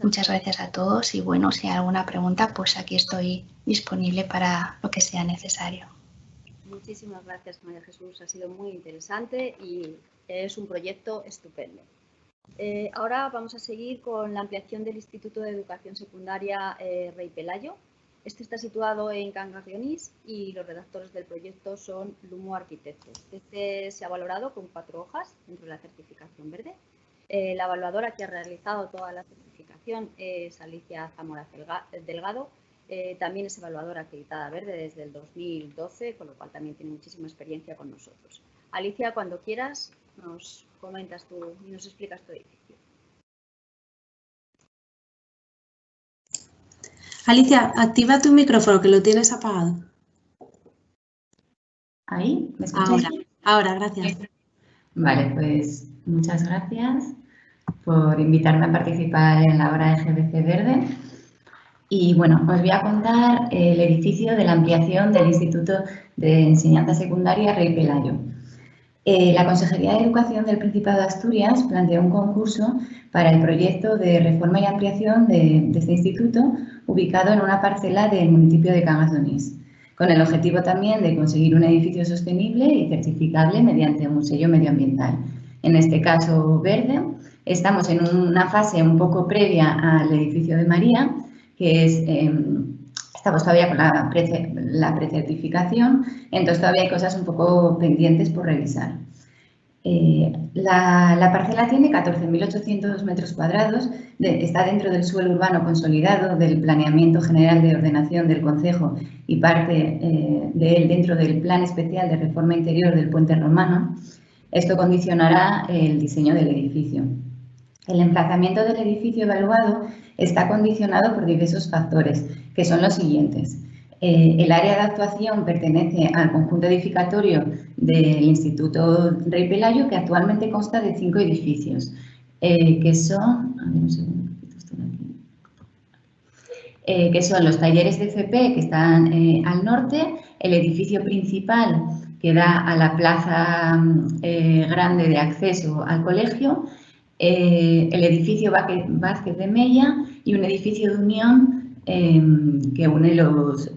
Muchas gracias a todos y bueno, si hay alguna pregunta, pues aquí estoy disponible para lo que sea necesario. Muchísimas gracias, María Jesús. Ha sido muy interesante y es un proyecto estupendo. Ahora vamos a seguir con la ampliación del Instituto de Educación Secundaria Rey Pelayo. Este está situado en Cangas de Onís y los redactores del proyecto son Lumo Arquitectos. Este se ha valorado con 4 hojas dentro de la certificación verde. La evaluadora que ha realizado toda la certificación es Alicia Zamora Delgado. También es evaluadora acreditada verde desde el 2012, con lo cual también tiene muchísima experiencia con nosotros. Alicia, cuando quieras, nos comentas tú y nos explicas tu edificio. Alicia, activa tu micrófono, que lo tienes apagado. ¿Ahí? ¿Me escucháis? Ahora, gracias. Vale, pues muchas gracias por invitarme a participar en la obra de GBC Verde. Y bueno, os voy a contar el edificio de la ampliación del Instituto de Enseñanza Secundaria Rey Pelayo. La Consejería de Educación del Principado de Asturias planteó un concurso para el proyecto de reforma y ampliación de este instituto, ubicado en una parcela del municipio de Cangas de Onís, con el objetivo también de conseguir un edificio sostenible y certificable mediante un sello medioambiental. En este caso, verde. Estamos en una fase un poco previa al edificio de María, que es... estamos todavía con la precertificación, entonces todavía hay cosas un poco pendientes por revisar. La parcela tiene 14.800 metros cuadrados, está dentro del suelo urbano consolidado del Planeamiento General de Ordenación del Concejo y parte de él dentro del Plan Especial de Reforma Interior del Puente Romano. Esto condicionará el diseño del edificio. El emplazamiento del edificio evaluado está condicionado por diversos factores, que son los siguientes. El área de actuación pertenece al conjunto edificatorio del Instituto Rey Pelayo, que actualmente consta de 5 edificios, que son, que son los talleres de FP, que están al norte, el edificio principal, que da a la plaza grande de acceso al colegio, el edificio Vázquez de Mella y un edificio de unión que une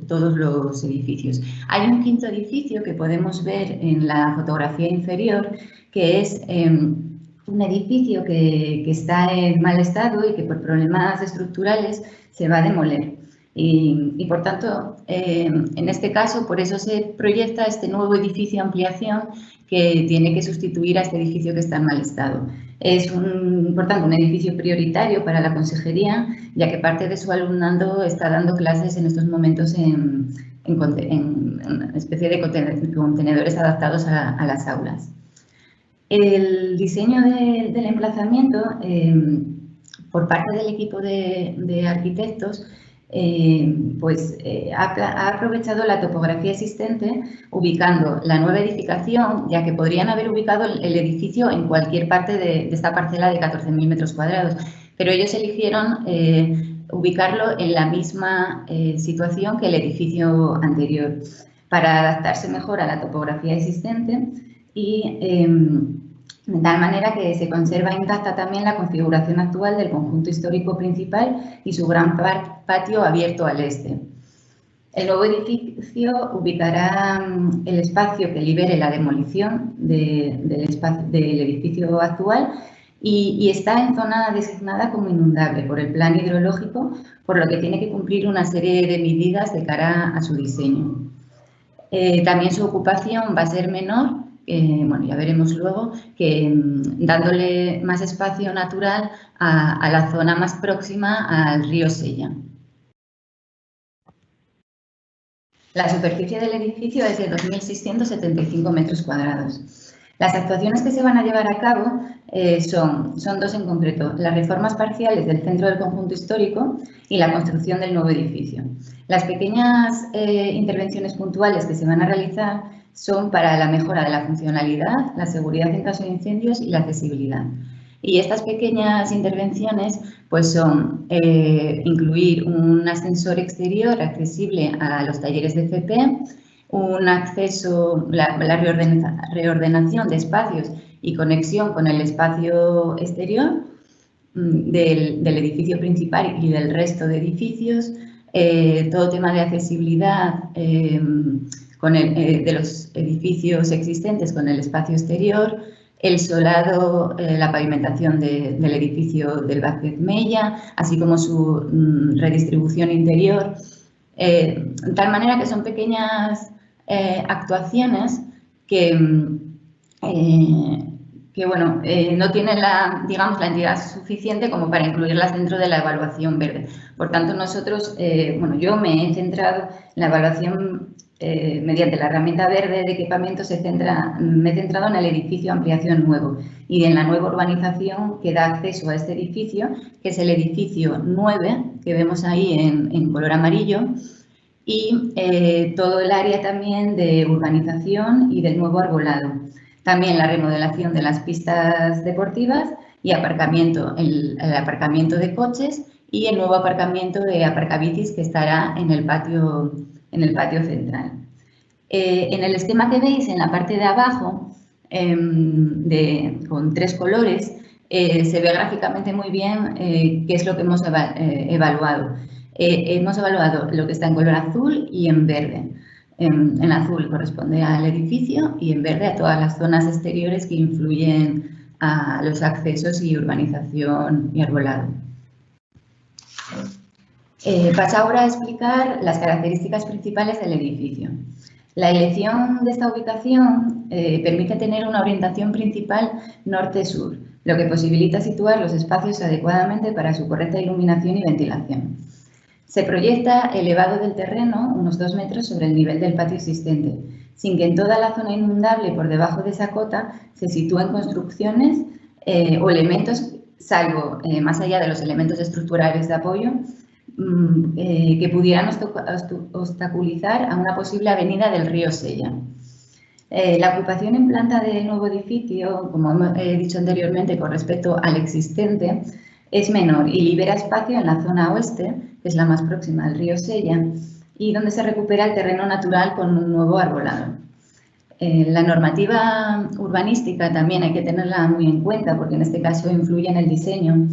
todos los edificios. Hay un quinto edificio que podemos ver en la fotografía inferior, que es un edificio que está en mal estado y que por problemas estructurales se va a demoler. Y por tanto, en este caso, por eso se proyecta este nuevo edificio de ampliación que tiene que sustituir a este edificio que está en mal estado. Es, por tanto, un edificio prioritario para la consejería, ya que parte de su alumnado está dando clases en estos momentos en una especie de contenedores adaptados a las aulas. El diseño del emplazamiento, por parte del equipo de arquitectos, ha aprovechado la topografía existente ubicando la nueva edificación, ya que podrían haber ubicado el edificio en cualquier parte de esta parcela de 14.000 metros cuadrados, pero ellos eligieron ubicarlo en la misma situación que el edificio anterior para adaptarse mejor a la topografía existente y de tal manera que se conserva intacta también la configuración actual del conjunto histórico principal y su gran patio abierto al este. El nuevo edificio ubicará el espacio que libere la demolición del edificio actual y está en zona designada como inundable por el plan hidrológico, por lo que tiene que cumplir una serie de medidas de cara a su diseño. También su ocupación va a ser menor. Bueno, ya veremos luego, que dándole más espacio natural a la zona más próxima al río Sella. La superficie del edificio es de 2.675 metros cuadrados. Las actuaciones que se van a llevar a cabo son dos en concreto: las reformas parciales del centro del conjunto histórico y la construcción del nuevo edificio. Las pequeñas intervenciones puntuales que se van a realizar son para la mejora de la funcionalidad, la seguridad en caso de incendios y la accesibilidad. Y estas pequeñas intervenciones pues son incluir un ascensor exterior accesible a los talleres de FP, un acceso, la reordenación de espacios y conexión con el espacio exterior del edificio principal y del resto de edificios, todo tema de accesibilidad de los edificios existentes con el espacio exterior, el solado, la pavimentación del edificio del Vázquez Mella, así como su redistribución interior, de tal manera que son pequeñas actuaciones que bueno, no tienen digamos, la entidad suficiente como para incluirlas dentro de la evaluación verde. Por tanto, nosotros, bueno, yo me he centrado en la evaluación mediante la herramienta verde de equipamiento, me he centrado en el edificio ampliación nuevo y en la nueva urbanización que da acceso a este edificio, que es el edificio 9, que vemos ahí en color amarillo, y todo el área también de urbanización y del nuevo arbolado. También la remodelación de las pistas deportivas y aparcamiento, el aparcamiento de coches y el nuevo aparcamiento de aparcabicis que estará en el patio central. En el esquema que veis en la parte de abajo, con 3 colores, se ve gráficamente muy bien qué es lo que hemos evaluado. Hemos evaluado lo que está en color azul y en verde. En azul corresponde al edificio y en verde a todas las zonas exteriores que influyen a los accesos y urbanización y arbolado. Paso ahora a explicar las características principales del edificio. La elección de esta ubicación permite tener una orientación principal norte-sur, lo que posibilita situar los espacios adecuadamente para su correcta iluminación y ventilación. Se proyecta elevado del terreno unos 2 metros sobre el nivel del patio existente, sin que en toda la zona inundable por debajo de esa cota se sitúen construcciones o elementos, salvo más allá de los elementos estructurales de apoyo, que pudieran obstaculizar a una posible avenida del río Sella. La ocupación en planta del nuevo edificio, como he dicho anteriormente, con respecto al existente, es menor y libera espacio en la zona oeste, que es la más próxima al río Sella, y donde se recupera el terreno natural con un nuevo arbolado. La normativa urbanística también hay que tenerla muy en cuenta, porque en este caso influye en el diseño.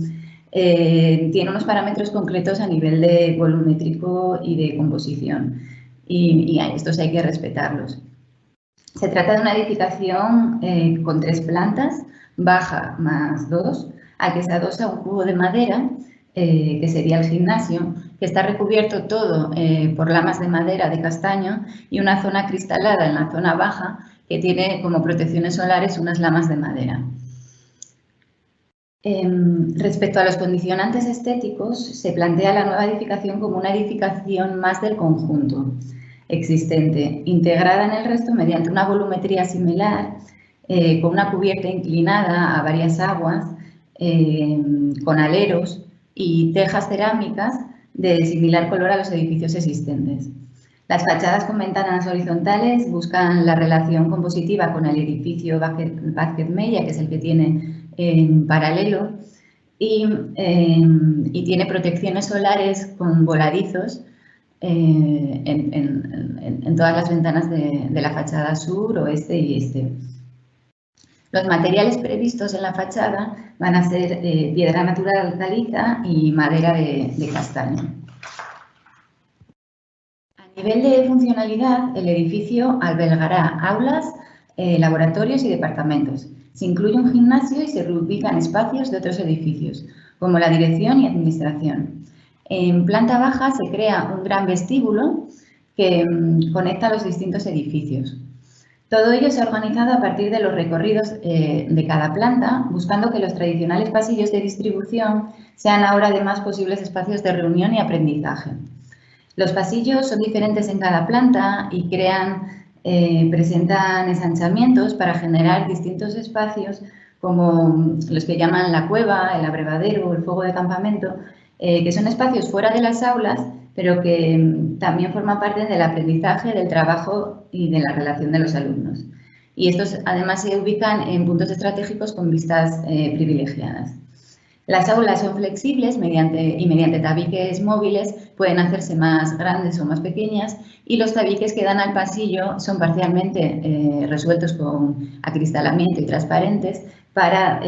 Tiene unos parámetros concretos a nivel de volumétrico y de composición, y a estos hay que respetarlos. Se trata de una edificación con 3 plantas, baja más 2, al que se adosa un cubo de madera, que sería el gimnasio, que está recubierto todo por lamas de madera de castaño y una zona cristalada en la zona baja que tiene como protecciones solares unas lamas de madera. Respecto a los condicionantes estéticos, se plantea la nueva edificación como una edificación más del conjunto existente, integrada en el resto mediante una volumetría similar, con una cubierta inclinada a varias aguas, con aleros y tejas cerámicas de similar color a los edificios existentes. Las fachadas con ventanas horizontales buscan la relación compositiva con el edificio Vázquez Mella, que es el que tiene en paralelo, y tiene protecciones solares con voladizos en todas las ventanas de la fachada sur, oeste y este. Los materiales previstos en la fachada van a ser piedra natural caliza y madera de castaño. A nivel de funcionalidad, el edificio albergará aulas, laboratorios y departamentos. Se incluye un gimnasio y se reubican espacios de otros edificios, como la dirección y administración. En planta baja se crea un gran vestíbulo que conecta los distintos edificios. Todo ello se ha organizado a partir de los recorridos de cada planta, buscando que los tradicionales pasillos de distribución sean ahora además posibles espacios de reunión y aprendizaje. Los pasillos son diferentes en cada planta y presentan ensanchamientos para generar distintos espacios como los que llaman la cueva, el abrevadero, el fuego de campamento, que son espacios fuera de las aulas, pero que también forman parte del aprendizaje, del trabajo y de la relación de los alumnos. Y estos además se ubican en puntos estratégicos con vistas privilegiadas. Las aulas son flexibles mediante tabiques móviles pueden hacerse más grandes o más pequeñas y los tabiques que dan al pasillo son parcialmente resueltos con acristalamiento y transparentes para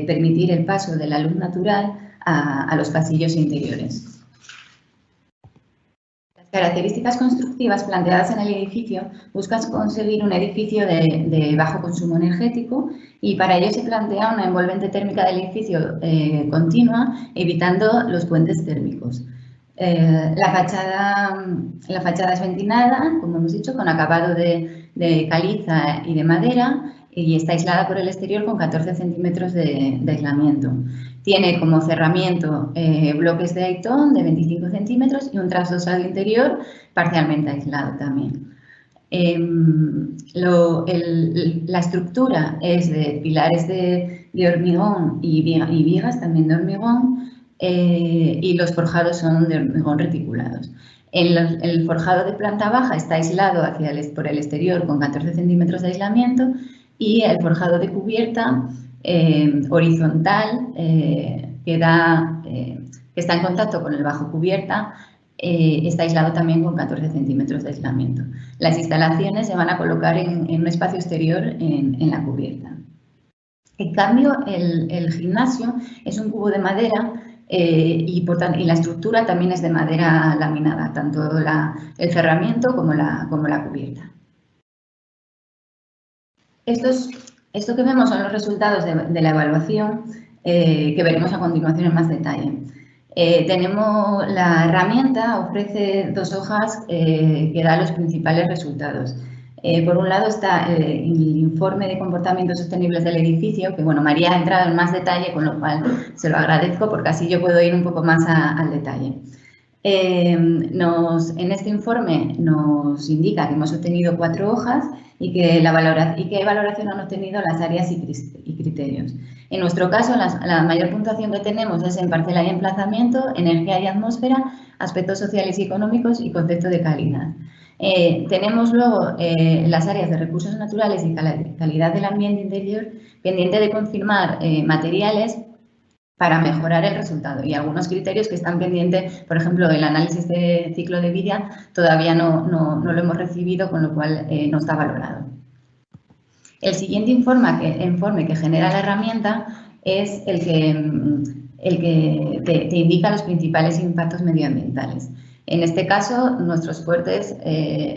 permitir el paso de la luz natural a los pasillos interiores. Las características constructivas planteadas en el edificio buscan conseguir un edificio de bajo consumo energético y para ello se plantea una envolvente térmica del edificio continua, evitando los puentes térmicos. La fachada es ventilada, como hemos dicho, con acabado de caliza y de madera y está aislada por el exterior con 14 centímetros de aislamiento. Tiene como cerramiento bloques de Aiton de 25 centímetros y un trasdosado interior parcialmente aislado también. La estructura es de pilares de hormigón y vigas también de hormigón y los forjados son de hormigón reticulados. El forjado de planta baja está aislado por el exterior con 14 centímetros de aislamiento y el forjado de cubierta horizontal que está en contacto con el bajo cubierta está aislado también con 14 centímetros de aislamiento. Las instalaciones se van a colocar en un espacio exterior en la cubierta. En cambio, el gimnasio es un cubo de madera y la estructura también es de madera laminada, tanto el cerramiento como la cubierta. Esto que vemos son los resultados de la evaluación que veremos a continuación en más detalle. La herramienta ofrece 2 hojas que dan los principales resultados. Por un lado está el informe de comportamientos sostenibles del edificio, que bueno, María ha entrado en más detalle, con lo cual se lo agradezco porque así yo puedo ir un poco más al detalle. En este informe nos indica que hemos obtenido 4 hojas y qué valoración han obtenido las áreas y criterios. En nuestro caso, la mayor puntuación que tenemos es en parcela y emplazamiento, energía y atmósfera, aspectos sociales y económicos y concepto de calidad. Tenemos luego las áreas de recursos naturales y calidad del ambiente interior, pendiente de confirmar materiales para mejorar el resultado y algunos criterios que están pendientes, por ejemplo, el análisis de ciclo de vida todavía no lo hemos recibido, con lo cual no está valorado. El siguiente informe que genera la herramienta es el que te indica los principales impactos medioambientales. En este caso, nuestros fuertes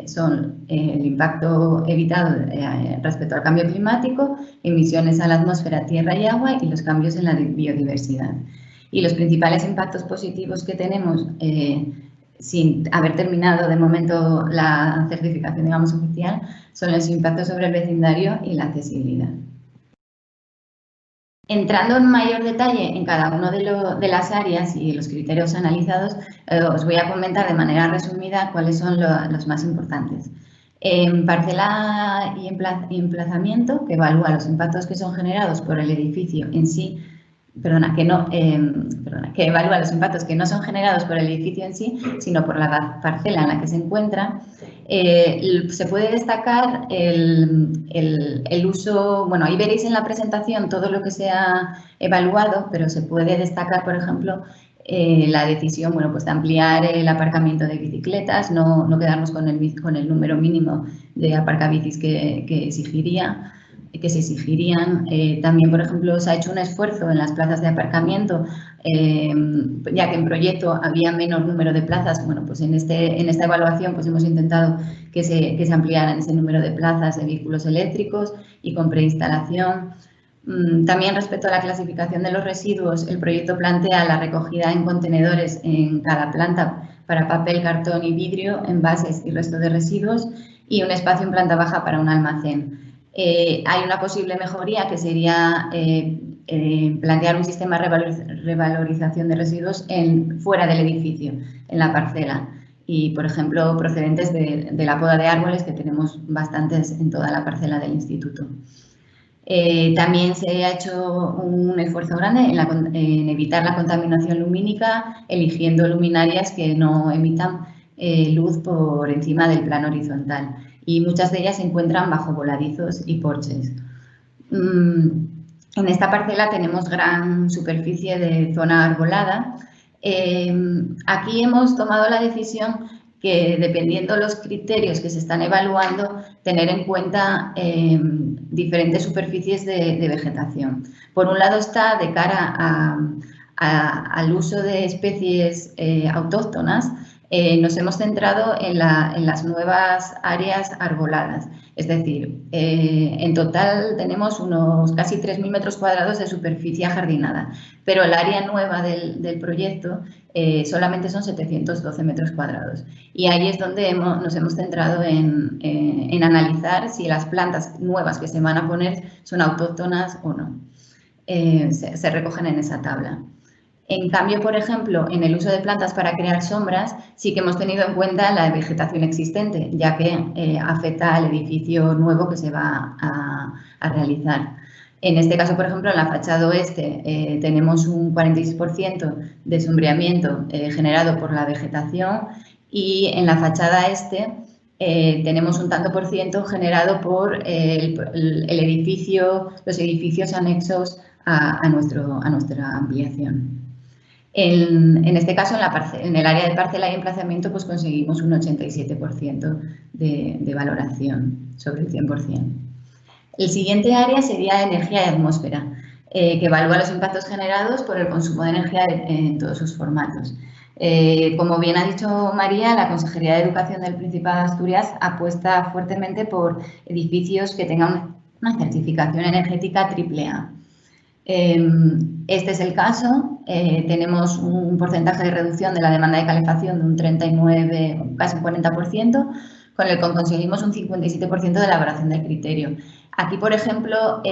son el impacto evitado respecto al cambio climático, emisiones a la atmósfera, tierra y agua y los cambios en la biodiversidad. Y los principales impactos positivos que tenemos, sin haber terminado de momento la certificación, digamos, oficial, son los impactos sobre el vecindario y la accesibilidad. Entrando en mayor detalle en cada una de las áreas y los criterios analizados, os voy a comentar de manera resumida cuáles son los más importantes. En parcela y emplazamiento, que evalúa los impactos que son generados por el edificio en sí, que evalúa los impactos que no son generados por el edificio en sí, sino por la parcela en la que se encuentra. Se puede destacar el uso, bueno, ahí veréis en la presentación todo lo que se ha evaluado, pero se puede destacar, por ejemplo, la decisión, bueno, pues de ampliar el aparcamiento de bicicletas, no quedarnos con el número mínimo de aparcabicis que se exigirían. También, por ejemplo, se ha hecho un esfuerzo en las plazas de aparcamiento, ya que en proyecto había menor número de plazas. Bueno, pues en esta evaluación pues hemos intentado que se ampliaran ese número de plazas de vehículos eléctricos y con preinstalación. También respecto a la clasificación de los residuos, el proyecto plantea la recogida en contenedores en cada planta para papel, cartón y vidrio, envases y resto de residuos y un espacio en planta baja para un almacén. Hay una posible mejoría que sería plantear un sistema de revalorización de residuos fuera del edificio, en la parcela. Y, por ejemplo, procedentes de la poda de árboles, que tenemos bastantes en toda la parcela del instituto. También se ha hecho un esfuerzo grande en evitar la contaminación lumínica, eligiendo luminarias que no emitan luz por encima del plano horizontal, y muchas de ellas se encuentran bajo voladizos y porches. En esta parcela tenemos gran superficie de zona arbolada. Aquí hemos tomado la decisión que, dependiendo de los criterios que se están evaluando, tener en cuenta diferentes superficies de vegetación. Por un lado está de cara al uso de especies autóctonas. Nos hemos centrado en las nuevas áreas arboladas. Es decir, en total tenemos unos casi 3.000 metros cuadrados de superficie ajardinada, pero el área nueva del proyecto solamente son 712 metros cuadrados. Y ahí es donde nos hemos centrado en analizar si las plantas nuevas que se van a poner son autóctonas o no. Se recogen en esa tabla. En cambio, por ejemplo, en el uso de plantas para crear sombras, sí que hemos tenido en cuenta la vegetación existente, ya que afecta al edificio nuevo que se va a realizar. En este caso, por ejemplo, en la fachada oeste tenemos un 46% de sombreamiento generado por la vegetación, y en la fachada este tenemos un tanto por ciento generado por el edificio, los edificios anexos a nuestra ampliación. En este caso, en el área de parcela y emplazamiento, pues conseguimos un 87% de valoración sobre el 100%. El siguiente área sería energía y atmósfera, que evalúa los impactos generados por el consumo de energía en todos sus formatos. Como bien ha dicho María, la Consejería de Educación del Principado de Asturias apuesta fuertemente por edificios que tengan una certificación energética AAA. Este es el caso. Tenemos un porcentaje de reducción de la demanda de calefacción de un 39, casi un 40%, con el que conseguimos un 57% de elaboración del criterio. Aquí, por ejemplo,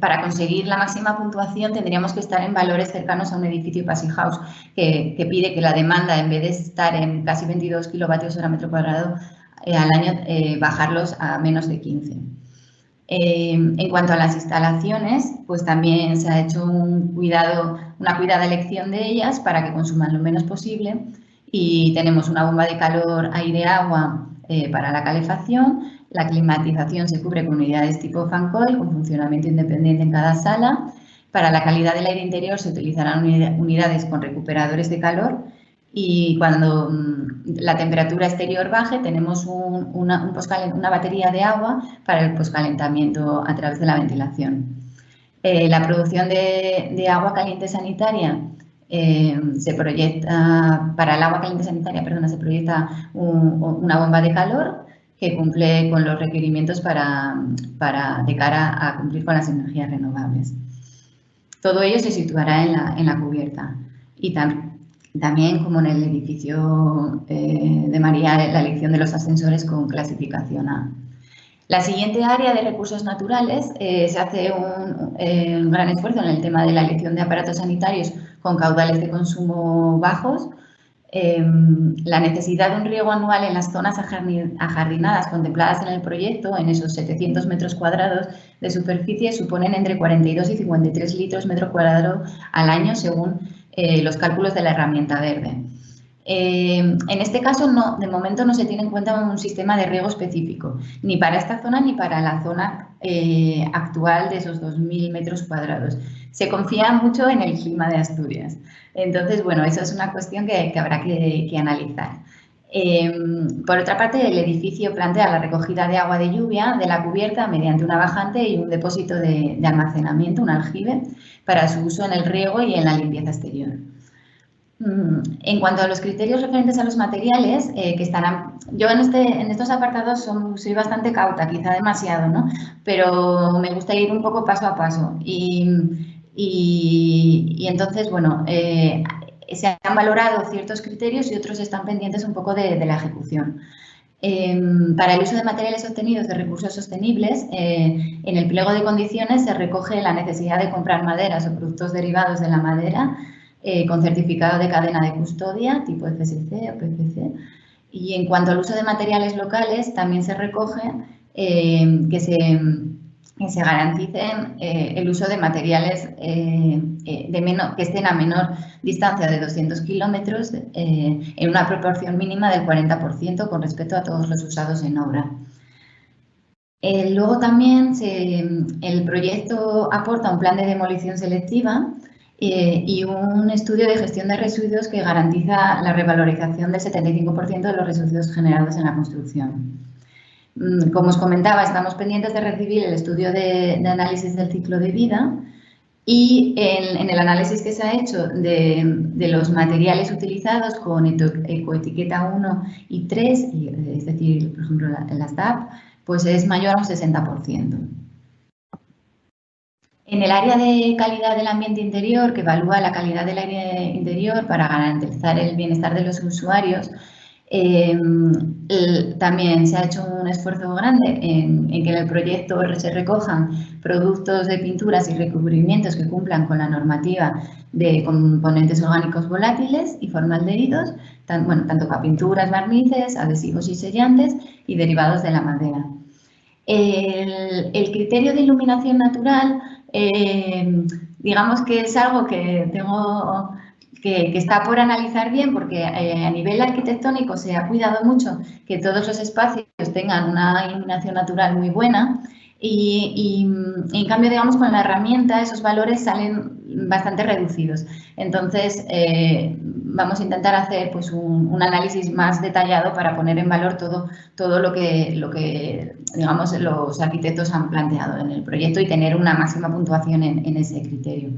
para conseguir la máxima puntuación tendríamos que estar en valores cercanos a un edificio Passive House, que pide que la demanda, en vez de estar en casi 22 kilovatios hora metro cuadrado al año, bajarlos a menos de 15. En cuanto a las instalaciones, pues también se ha hecho una cuidada elección de ellas para que consuman lo menos posible, y tenemos una bomba de calor, aire-agua para la calefacción. La climatización se cubre con unidades tipo fan coil con funcionamiento independiente en cada sala. Para la calidad del aire interior se utilizarán unidades con recuperadores de calor, y cuando la temperatura exterior baje tenemos una batería de agua para el poscalentamiento a través de la ventilación. La producción de agua caliente sanitaria se proyecta una bomba de calor que cumple con los requerimientos de cara a cumplir con las energías renovables. Todo ello se situará en la cubierta. Y también, como en el edificio de María, la elección de los ascensores con clasificación A. La siguiente área de recursos naturales, se hace un gran esfuerzo en el tema de la elección de aparatos sanitarios con caudales de consumo bajos. La necesidad de un riego anual en las zonas ajardinadas contempladas en el proyecto, en esos 700 metros cuadrados de superficie, suponen entre 42 y 53 litros metro cuadrado al año, según los cálculos de la herramienta verde. En este caso, de momento no se tiene en cuenta un sistema de riego específico, ni para esta zona ni para la zona actual de esos 2.000 metros cuadrados. Se confía mucho en el clima de Asturias. Entonces, bueno, eso es una cuestión que habrá que analizar. Por otra parte, el edificio plantea la recogida de agua de lluvia de la cubierta mediante una bajante y un depósito de almacenamiento, un aljibe, para su uso en el riego y en la limpieza exterior. En cuanto a los criterios referentes a los materiales, que estarán... Yo en estos apartados soy bastante cauta, quizá demasiado, ¿no? Pero me gusta ir un poco paso a paso. Y entonces, bueno, se han valorado ciertos criterios y otros están pendientes un poco de la ejecución. Para el uso de materiales obtenidos de recursos sostenibles, en el pliego de condiciones se recoge la necesidad de comprar maderas o productos derivados de la madera con certificado de cadena de custodia tipo FSC o PCC. Y en cuanto al uso de materiales locales, también se recoge que que se garanticen el uso de materiales que estén a menor distancia de 200 kilómetros en una proporción mínima del 40% con respecto a todos los usados en obra. Luego también el proyecto aporta un plan de demolición selectiva y un estudio de gestión de residuos que garantiza la revalorización del 75% de los residuos generados en la construcción. Como os comentaba, estamos pendientes de recibir el estudio de análisis del ciclo de vida y en el análisis que se ha hecho de los materiales utilizados con ecoetiqueta 1 y 3, es decir, por ejemplo, las DAP, pues es mayor a un 60%. En el área de calidad del ambiente interior, que evalúa la calidad del aire interior para garantizar el bienestar de los usuarios, también se ha hecho un esfuerzo grande en que en el proyecto se recojan productos de pinturas y recubrimientos que cumplan con la normativa de componentes orgánicos volátiles y formaldehídos, tanto para pinturas, barnices, adhesivos y sellantes y derivados de la madera. El criterio de iluminación natural, digamos que es algo que está por analizar bien porque a nivel arquitectónico se ha cuidado mucho que todos los espacios tengan una iluminación natural muy buena y en cambio, digamos, con la herramienta esos valores salen bastante reducidos. Entonces, vamos a intentar hacer pues, un análisis más detallado para poner en valor todo lo que digamos, los arquitectos han planteado en el proyecto y tener una máxima puntuación en ese criterio.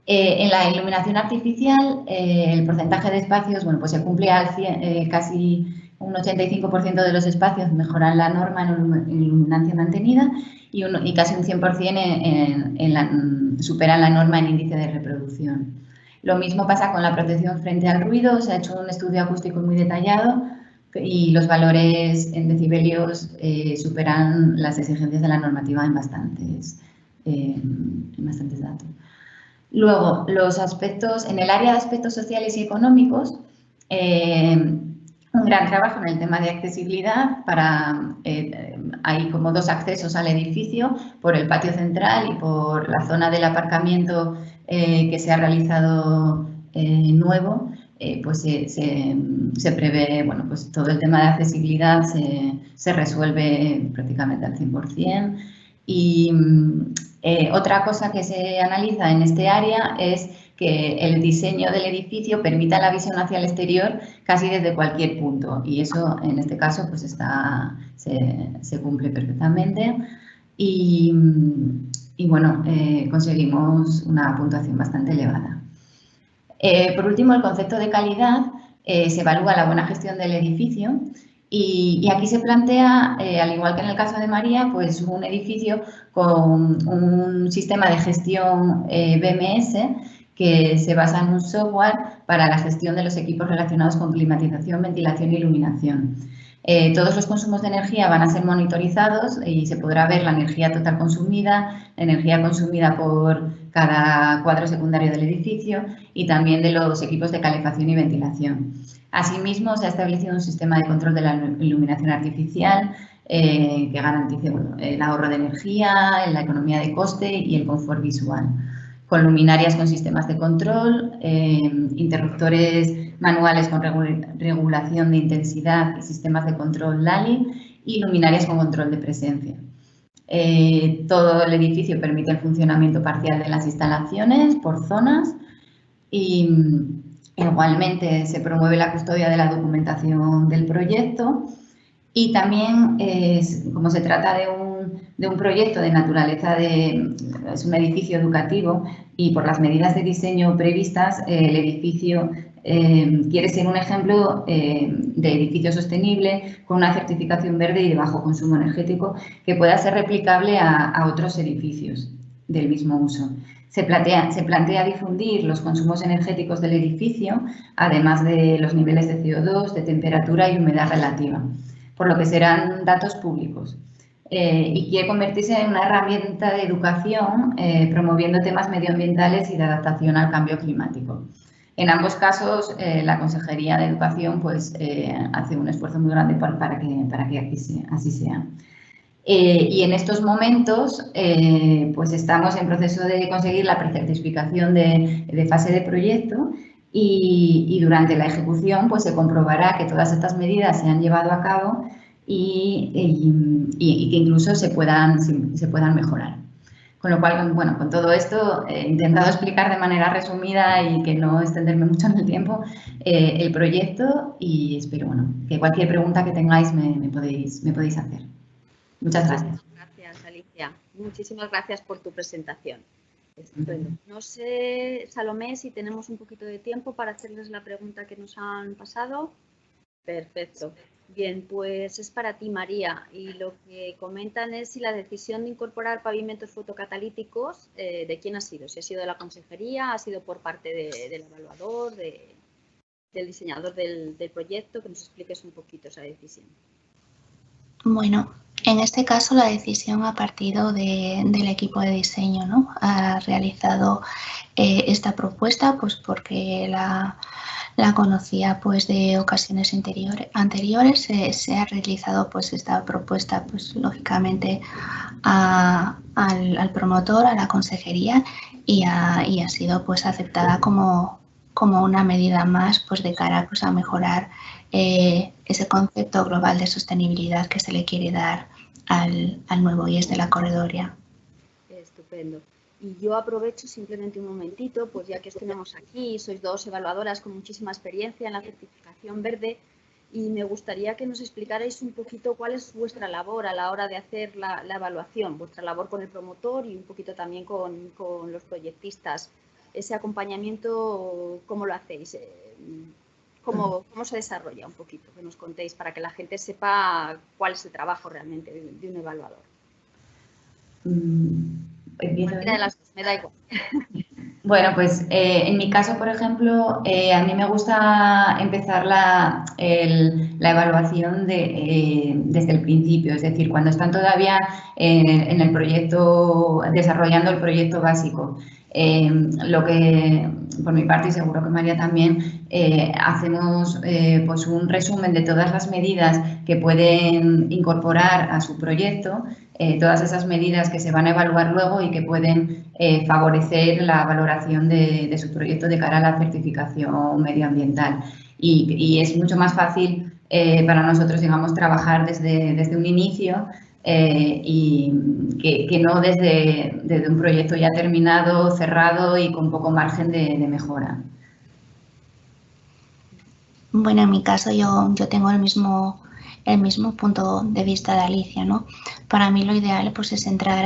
En la iluminación artificial, el porcentaje de espacios, bueno, pues se cumple al 100, casi un 85% de los espacios mejoran la norma en iluminancia mantenida y casi un 100% superan la norma en índice de reproducción. Lo mismo pasa con la protección frente al ruido, se ha hecho un estudio acústico muy detallado y los valores en decibelios superan las exigencias de la normativa en bastantes datos. Luego, los aspectos, en el área de aspectos sociales y económicos, un gran trabajo en el tema de accesibilidad. Hay como dos accesos al edificio, por el patio central y por la zona del aparcamiento que se ha realizado nuevo. Pues se prevé, bueno, pues todo el tema de accesibilidad se resuelve prácticamente al 100%. Y otra cosa que se analiza en este área es que el diseño del edificio permita la visión hacia el exterior casi desde cualquier punto y eso en este caso pues se cumple perfectamente y bueno, conseguimos una puntuación bastante elevada. Por último, el concepto de calidad se evalúa la buena gestión del edificio y aquí se plantea, al igual que en el caso de María, pues un edificio con un sistema de gestión BMS que se basa en un software para la gestión de los equipos relacionados con climatización, ventilación e iluminación. Todos los consumos de energía van a ser monitorizados y se podrá ver la energía total consumida, la energía consumida por cada cuadro secundario del edificio y también de los equipos de calefacción y ventilación. Asimismo, se ha establecido un sistema de control de la iluminación artificial que garantice el ahorro de energía, la economía de coste y el confort visual, con luminarias con sistemas de control, interruptores manuales con regulación de intensidad y sistemas de control LALI y luminarias con control de presencia. Todo el edificio permite el funcionamiento parcial de las instalaciones por zonas y igualmente se promueve la custodia de la documentación del proyecto y también, como se trata de un proyecto de naturaleza, es un edificio educativo y por las medidas de diseño previstas, el edificio quiere ser un ejemplo de edificio sostenible con una certificación verde y de bajo consumo energético que pueda ser replicable a otros edificios del mismo uso. Se plantea difundir los consumos energéticos del edificio, además de los niveles de CO2, de temperatura y humedad relativa, por lo que serán datos públicos. Y quiere convertirse en una herramienta de educación promoviendo temas medioambientales y de adaptación al cambio climático. En ambos casos, la Consejería de Educación pues, hace un esfuerzo muy grande para que así sea. Y en estos momentos, pues estamos en proceso de conseguir la precertificación de fase de proyecto y durante la ejecución pues se comprobará que todas estas medidas se han llevado a cabo y que incluso se puedan mejorar. Con lo cual, bueno, con todo esto he intentado explicar de manera resumida y que no extenderme mucho en el tiempo el proyecto y espero, bueno, que cualquier pregunta que tengáis me podéis hacer. Muchas gracias. Gracias, Alicia. Muchísimas gracias por tu presentación. Estupendo. No sé, Salomé, si tenemos un poquito de tiempo para hacerles la pregunta que nos han pasado. Perfecto. Bien, pues es para ti, María, y lo que comentan es si la decisión de incorporar pavimentos fotocatalíticos, ¿de quién ha sido? Si ha sido de la consejería, ha sido por parte del evaluador, del diseñador del proyecto, que nos expliques un poquito esa decisión. Bueno, en este caso la decisión ha partido del equipo de diseño, ¿no? Ha realizado esta propuesta pues porque la conocía pues de ocasiones anteriores, se ha realizado pues esta propuesta pues lógicamente al promotor, a la consejería y ha sido pues aceptada como una medida más pues de cara pues a mejorar ese concepto global de sostenibilidad que se le quiere dar al nuevo IES de la Corredoria. Estupendo. Y yo aprovecho simplemente un momentito, pues ya que tenemos aquí, sois dos evaluadoras con muchísima experiencia en la certificación verde y me gustaría que nos explicarais un poquito cuál es vuestra labor a la hora de hacer la evaluación, vuestra labor con el promotor y un poquito también con los proyectistas. Ese acompañamiento, ¿cómo lo hacéis? ¿Cómo se desarrolla un poquito? Que nos contéis para que la gente sepa cuál es el trabajo realmente de un evaluador. Cualquiera de las dos, me da igual. Bueno, pues en mi caso, por ejemplo, a mí me gusta empezar la evaluación desde el principio, es decir, cuando están todavía en el proyecto, desarrollando el proyecto básico. Lo que, por mi parte, y seguro que María también, hacemos pues un resumen de todas las medidas que pueden incorporar a su proyecto, todas esas medidas que se van a evaluar luego y que pueden favorecer la valoración de su proyecto de cara a la certificación medioambiental. Y es mucho más fácil para nosotros, digamos, trabajar desde un inicio y que no desde un proyecto ya terminado, cerrado y con poco margen de mejora. Bueno, en mi caso yo tengo el mismo punto de vista de Alicia, ¿no? Para mí lo ideal pues es entrar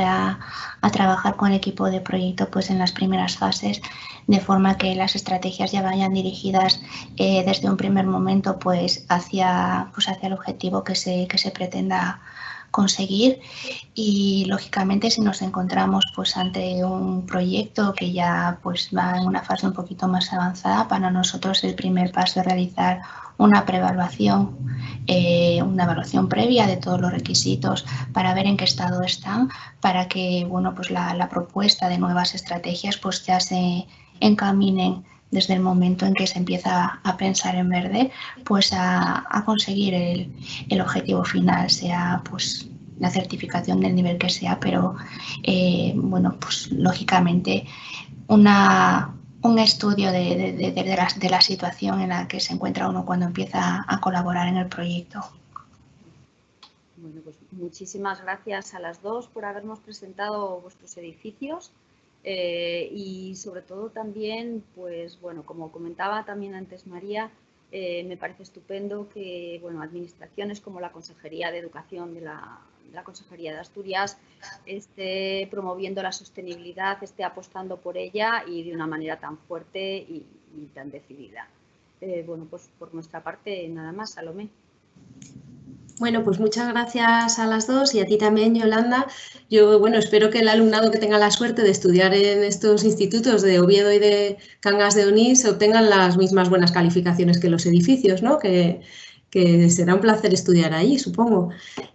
a trabajar con el equipo de proyecto pues en las primeras fases, de forma que las estrategias ya vayan dirigidas desde un primer momento pues hacia el objetivo que se pretenda conseguir y lógicamente si nos encontramos pues ante un proyecto que ya pues va en una fase un poquito más avanzada, para nosotros el primer paso es realizar una preevaluación, una evaluación previa de todos los requisitos para ver en qué estado están, para que bueno pues la propuesta de nuevas estrategias pues ya se encaminen desde el momento en que se empieza a pensar en verde, pues a conseguir el objetivo final, sea pues la certificación del nivel que sea, pero bueno, pues lógicamente un estudio de la situación en la que se encuentra uno cuando empieza a colaborar en el proyecto. Bueno, pues muchísimas gracias a las dos por habernos presentado vuestros edificios. Y sobre todo también, pues bueno, como comentaba también antes María, me parece estupendo que bueno, administraciones como la Consejería de Educación de la Consejería de Asturias esté promoviendo la sostenibilidad, esté apostando por ella y de una manera tan fuerte y tan decidida. Bueno, pues por nuestra parte nada más, Salomé. Bueno, pues muchas gracias a las dos y a ti también, Yolanda. Yo, bueno, espero que el alumnado que tenga la suerte de estudiar en estos institutos de Oviedo y de Cangas de Onís obtengan las mismas buenas calificaciones que los edificios, ¿no? Que que será un placer estudiar ahí, supongo.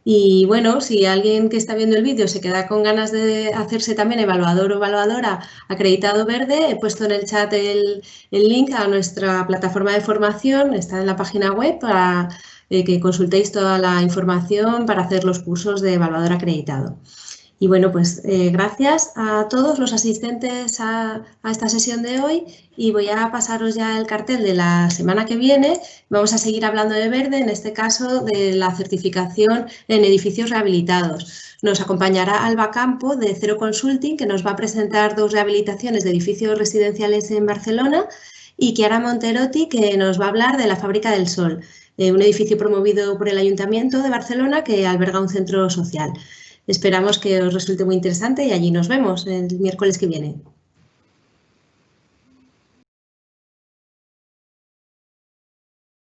Y bueno, si alguien que está viendo el vídeo se queda con ganas de hacerse también evaluador o evaluadora acreditado verde, he puesto en el chat el link a nuestra plataforma de formación, está en la página web para que consultéis toda la información para hacer los cursos de evaluador acreditado. Y bueno, pues gracias a todos los asistentes a esta sesión de hoy y voy a pasaros ya el cartel de la semana que viene. Vamos a seguir hablando de verde, en este caso de la certificación en edificios rehabilitados. Nos acompañará Alba Campo de Cero Consulting, que nos va a presentar 2 rehabilitaciones de edificios residenciales en Barcelona, y Chiara Monterotti, que nos va a hablar de la Fábrica del Sol, un edificio promovido por el Ayuntamiento de Barcelona que alberga un centro social. Esperamos que os resulte muy interesante y allí nos vemos el miércoles que viene.